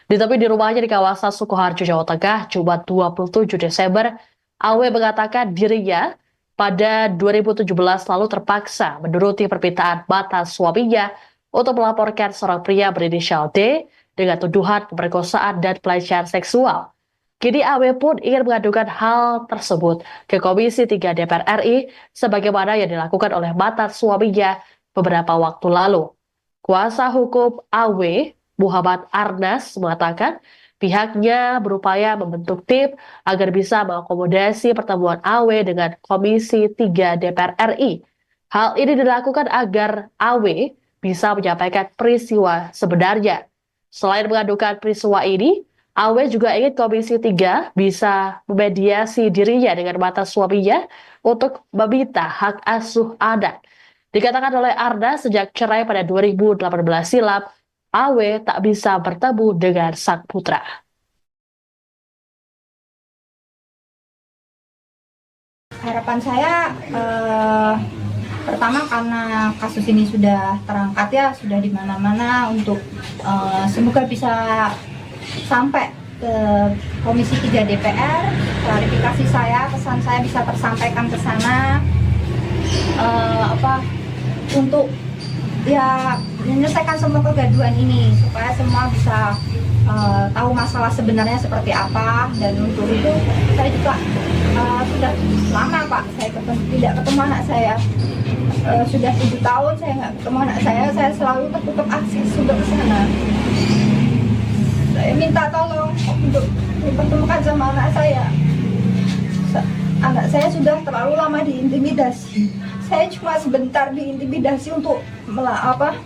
Ditemui di rumahnya di kawasan Sukoharjo, Jawa Tengah, Jumat 27 Desember, AW mengatakan dirinya pada 2017 lalu terpaksa menuruti permintaan mantan suaminya untuk melaporkan seorang pria berinisial D dengan tuduhan pemerkosaan dan pelecehan seksual. Kini AW pun ingin mengadukan hal tersebut ke Komisi 3 DPR RI sebagaimana yang dilakukan oleh mantan suaminya beberapa waktu lalu. Kuasa hukum AW, Muhammad Arnas, mengatakan pihaknya berupaya membentuk tim agar bisa mengakomodasi pertemuan AW dengan Komisi 3 DPR RI. Hal ini dilakukan agar AW bisa menyampaikan peristiwa sebenarnya. Selain mengadukan peristiwa ini, AW juga ingin Komisi 3 bisa memediasi dirinya dengan mantan suaminya untuk meminta hak asuh anak. Dikatakan oleh Arda sejak cerai pada 2018 silam, AW tak bisa bertemu dengan sang putra. Harapan saya pertama karena kasus ini sudah terangkat ya, sudah di mana-mana untuk semoga bisa sampai ke Komisi 3 DPR, klarifikasi saya, pesan saya bisa tersampaikan ke sana untuk ya menyelesaikan semua kegaduhan ini supaya semua bisa tahu masalah sebenarnya seperti apa. Dan untuk itu saya juga sudah lama Pak saya tidak ketemu anak saya. Sudah 7 tahun saya nggak ketemu anak saya selalu tertutup akses untuk ke sana. Saya minta tolong untuk dipertemukan sama anak saya. Anak saya sudah terlalu lama diintimidasi. Saya cuma sebentar diintimidasi untuk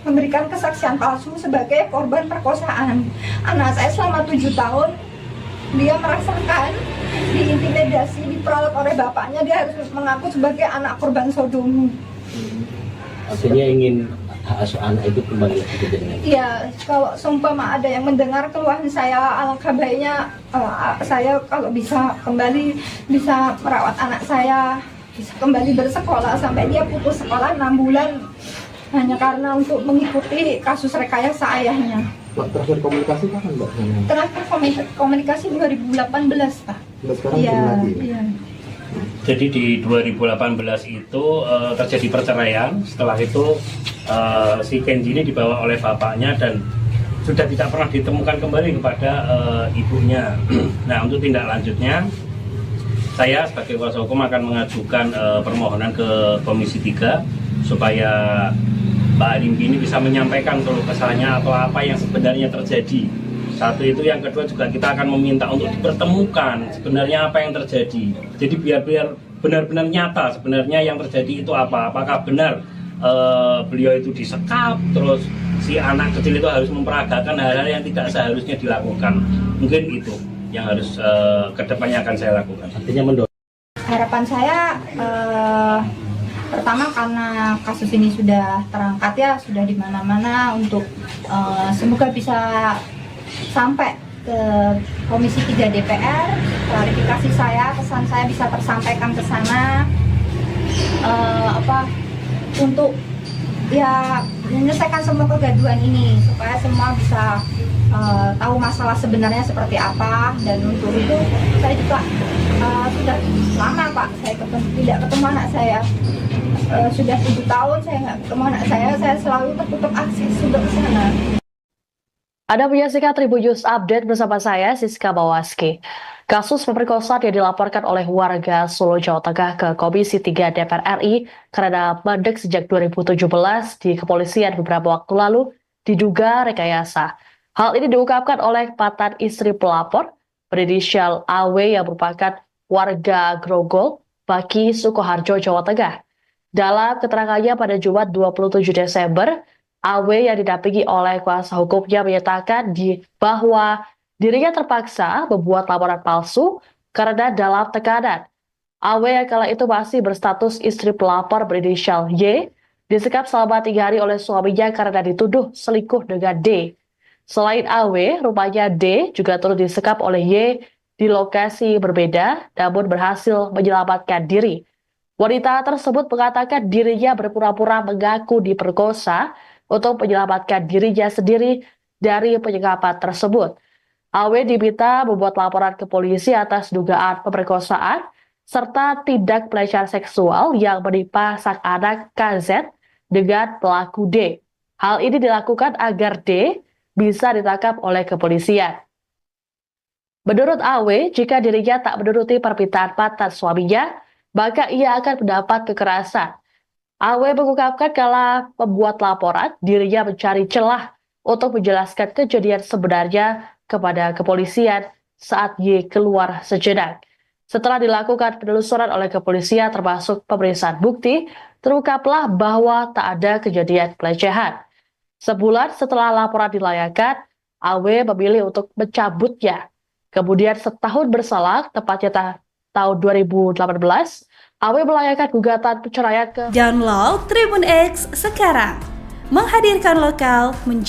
memberikan kesaksian palsu sebagai korban perkosaan. Anak saya selama 7 tahun dia merasakan diintimidasi, diperalat oleh bapaknya. Dia harus mengaku sebagai anak korban sodomi. Artinya ingin hak asuh anak itu kembali lagi ke jenengan. Iya, kalau seumpama ada yang mendengar keluhan saya, alangkah baiknya saya kalau bisa kembali bisa merawat anak saya, bisa kembali bersekolah sampai dia putus sekolah 6 bulan hanya karena untuk mengikuti kasus rekayasa ayahnya. Mbak, terakhir komunikasi kapan Mbak? Terakhir komunikasi 2018, Pak. Mbak sekarang Iya, belum lagi. iya. Jadi di 2018 itu terjadi perceraian. Setelah itu si Kenji ini dibawa oleh bapaknya dan sudah tidak pernah ditemukan kembali kepada ibunya. Nah, untuk tindak lanjutnya saya sebagai kuasa hukum akan mengajukan permohonan ke Komisi 3 supaya Mbak Arimbi ini bisa menyampaikan keluh kesahnya atau apa yang sebenarnya terjadi. Satu itu, yang kedua juga kita akan meminta untuk dipertemukan sebenarnya apa yang terjadi. Jadi biar benar-benar nyata sebenarnya yang terjadi itu apa. Apakah benar beliau itu disekap, terus si anak kecil itu harus memperagakan hal-hal yang tidak seharusnya dilakukan. Mungkin itu yang harus kedepannya akan saya lakukan. Artinya mendorong. Harapan saya pertama karena kasus ini sudah terangkat ya, sudah di mana-mana, untuk semoga bisa sampai ke Komisi 3 DPR, klarifikasi saya, pesan saya bisa tersampaikan ke sana, untuk ya menyelesaikan semua kegaduhan ini supaya semua bisa tahu masalah sebenarnya seperti apa. Dan untuk itu saya juga sudah lama Pak saya tidak ketemu anak saya, sudah 7 tahun saya nggak ketemu anak saya selalu tertutup akses untuk ke sana. Anda menyaksikan Tribun News Update bersama saya, Siska Bawaski. Kasus pemerkosaan yang dilaporkan oleh warga Solo, Jawa Tengah ke Komisi 3 DPR RI karena mandek sejak 2017 di kepolisian beberapa waktu lalu diduga rekayasa. Hal ini diungkapkan oleh mantan istri pelapor berinisial AW yang merupakan warga Grogol, Baki, Sukoharjo, Jawa Tengah. Dalam keterangannya pada Jumat 27 Desember, AW yang didampingi oleh kuasa hukumnya menyatakan bahwa dirinya terpaksa membuat laporan palsu karena dalam tekanan. AW yang kala itu masih berstatus istri pelapor berinisial Y disekap selama 3 hari oleh suaminya karena dituduh selingkuh dengan D. Selain AW, rumahnya D juga turut disekap oleh Y di lokasi berbeda namun berhasil menyelamatkan diri. Wanita tersebut mengatakan dirinya berpura-pura mengaku diperkosa untuk menyelamatkan dirinya sendiri dari penyekapan tersebut. AW diminta membuat laporan ke polisi atas dugaan pemerkosaan serta tindak pelecehan seksual yang menimpa sang anak KZ dengan pelaku D. Hal ini dilakukan agar D bisa ditangkap oleh kepolisian. Menurut AW, jika dirinya tak menuruti permintaan mantan suaminya, maka ia akan mendapat kekerasan. AW mengungkapkan kala membuat laporan, dirinya mencari celah untuk menjelaskan kejadian sebenarnya kepada kepolisian saat Y keluar sejenak. Setelah dilakukan penelusuran oleh kepolisian termasuk pemeriksaan bukti, terungkaplah bahwa tak ada kejadian pelecehan. Sebulan setelah laporan dilayangkan, AW memilih untuk mencabutnya. Kemudian setahun berselang, tepatnya tahun 2018, AW melayangkan gugatan perceraian ke Download Tribun X sekarang, menghadirkan lokal menjadi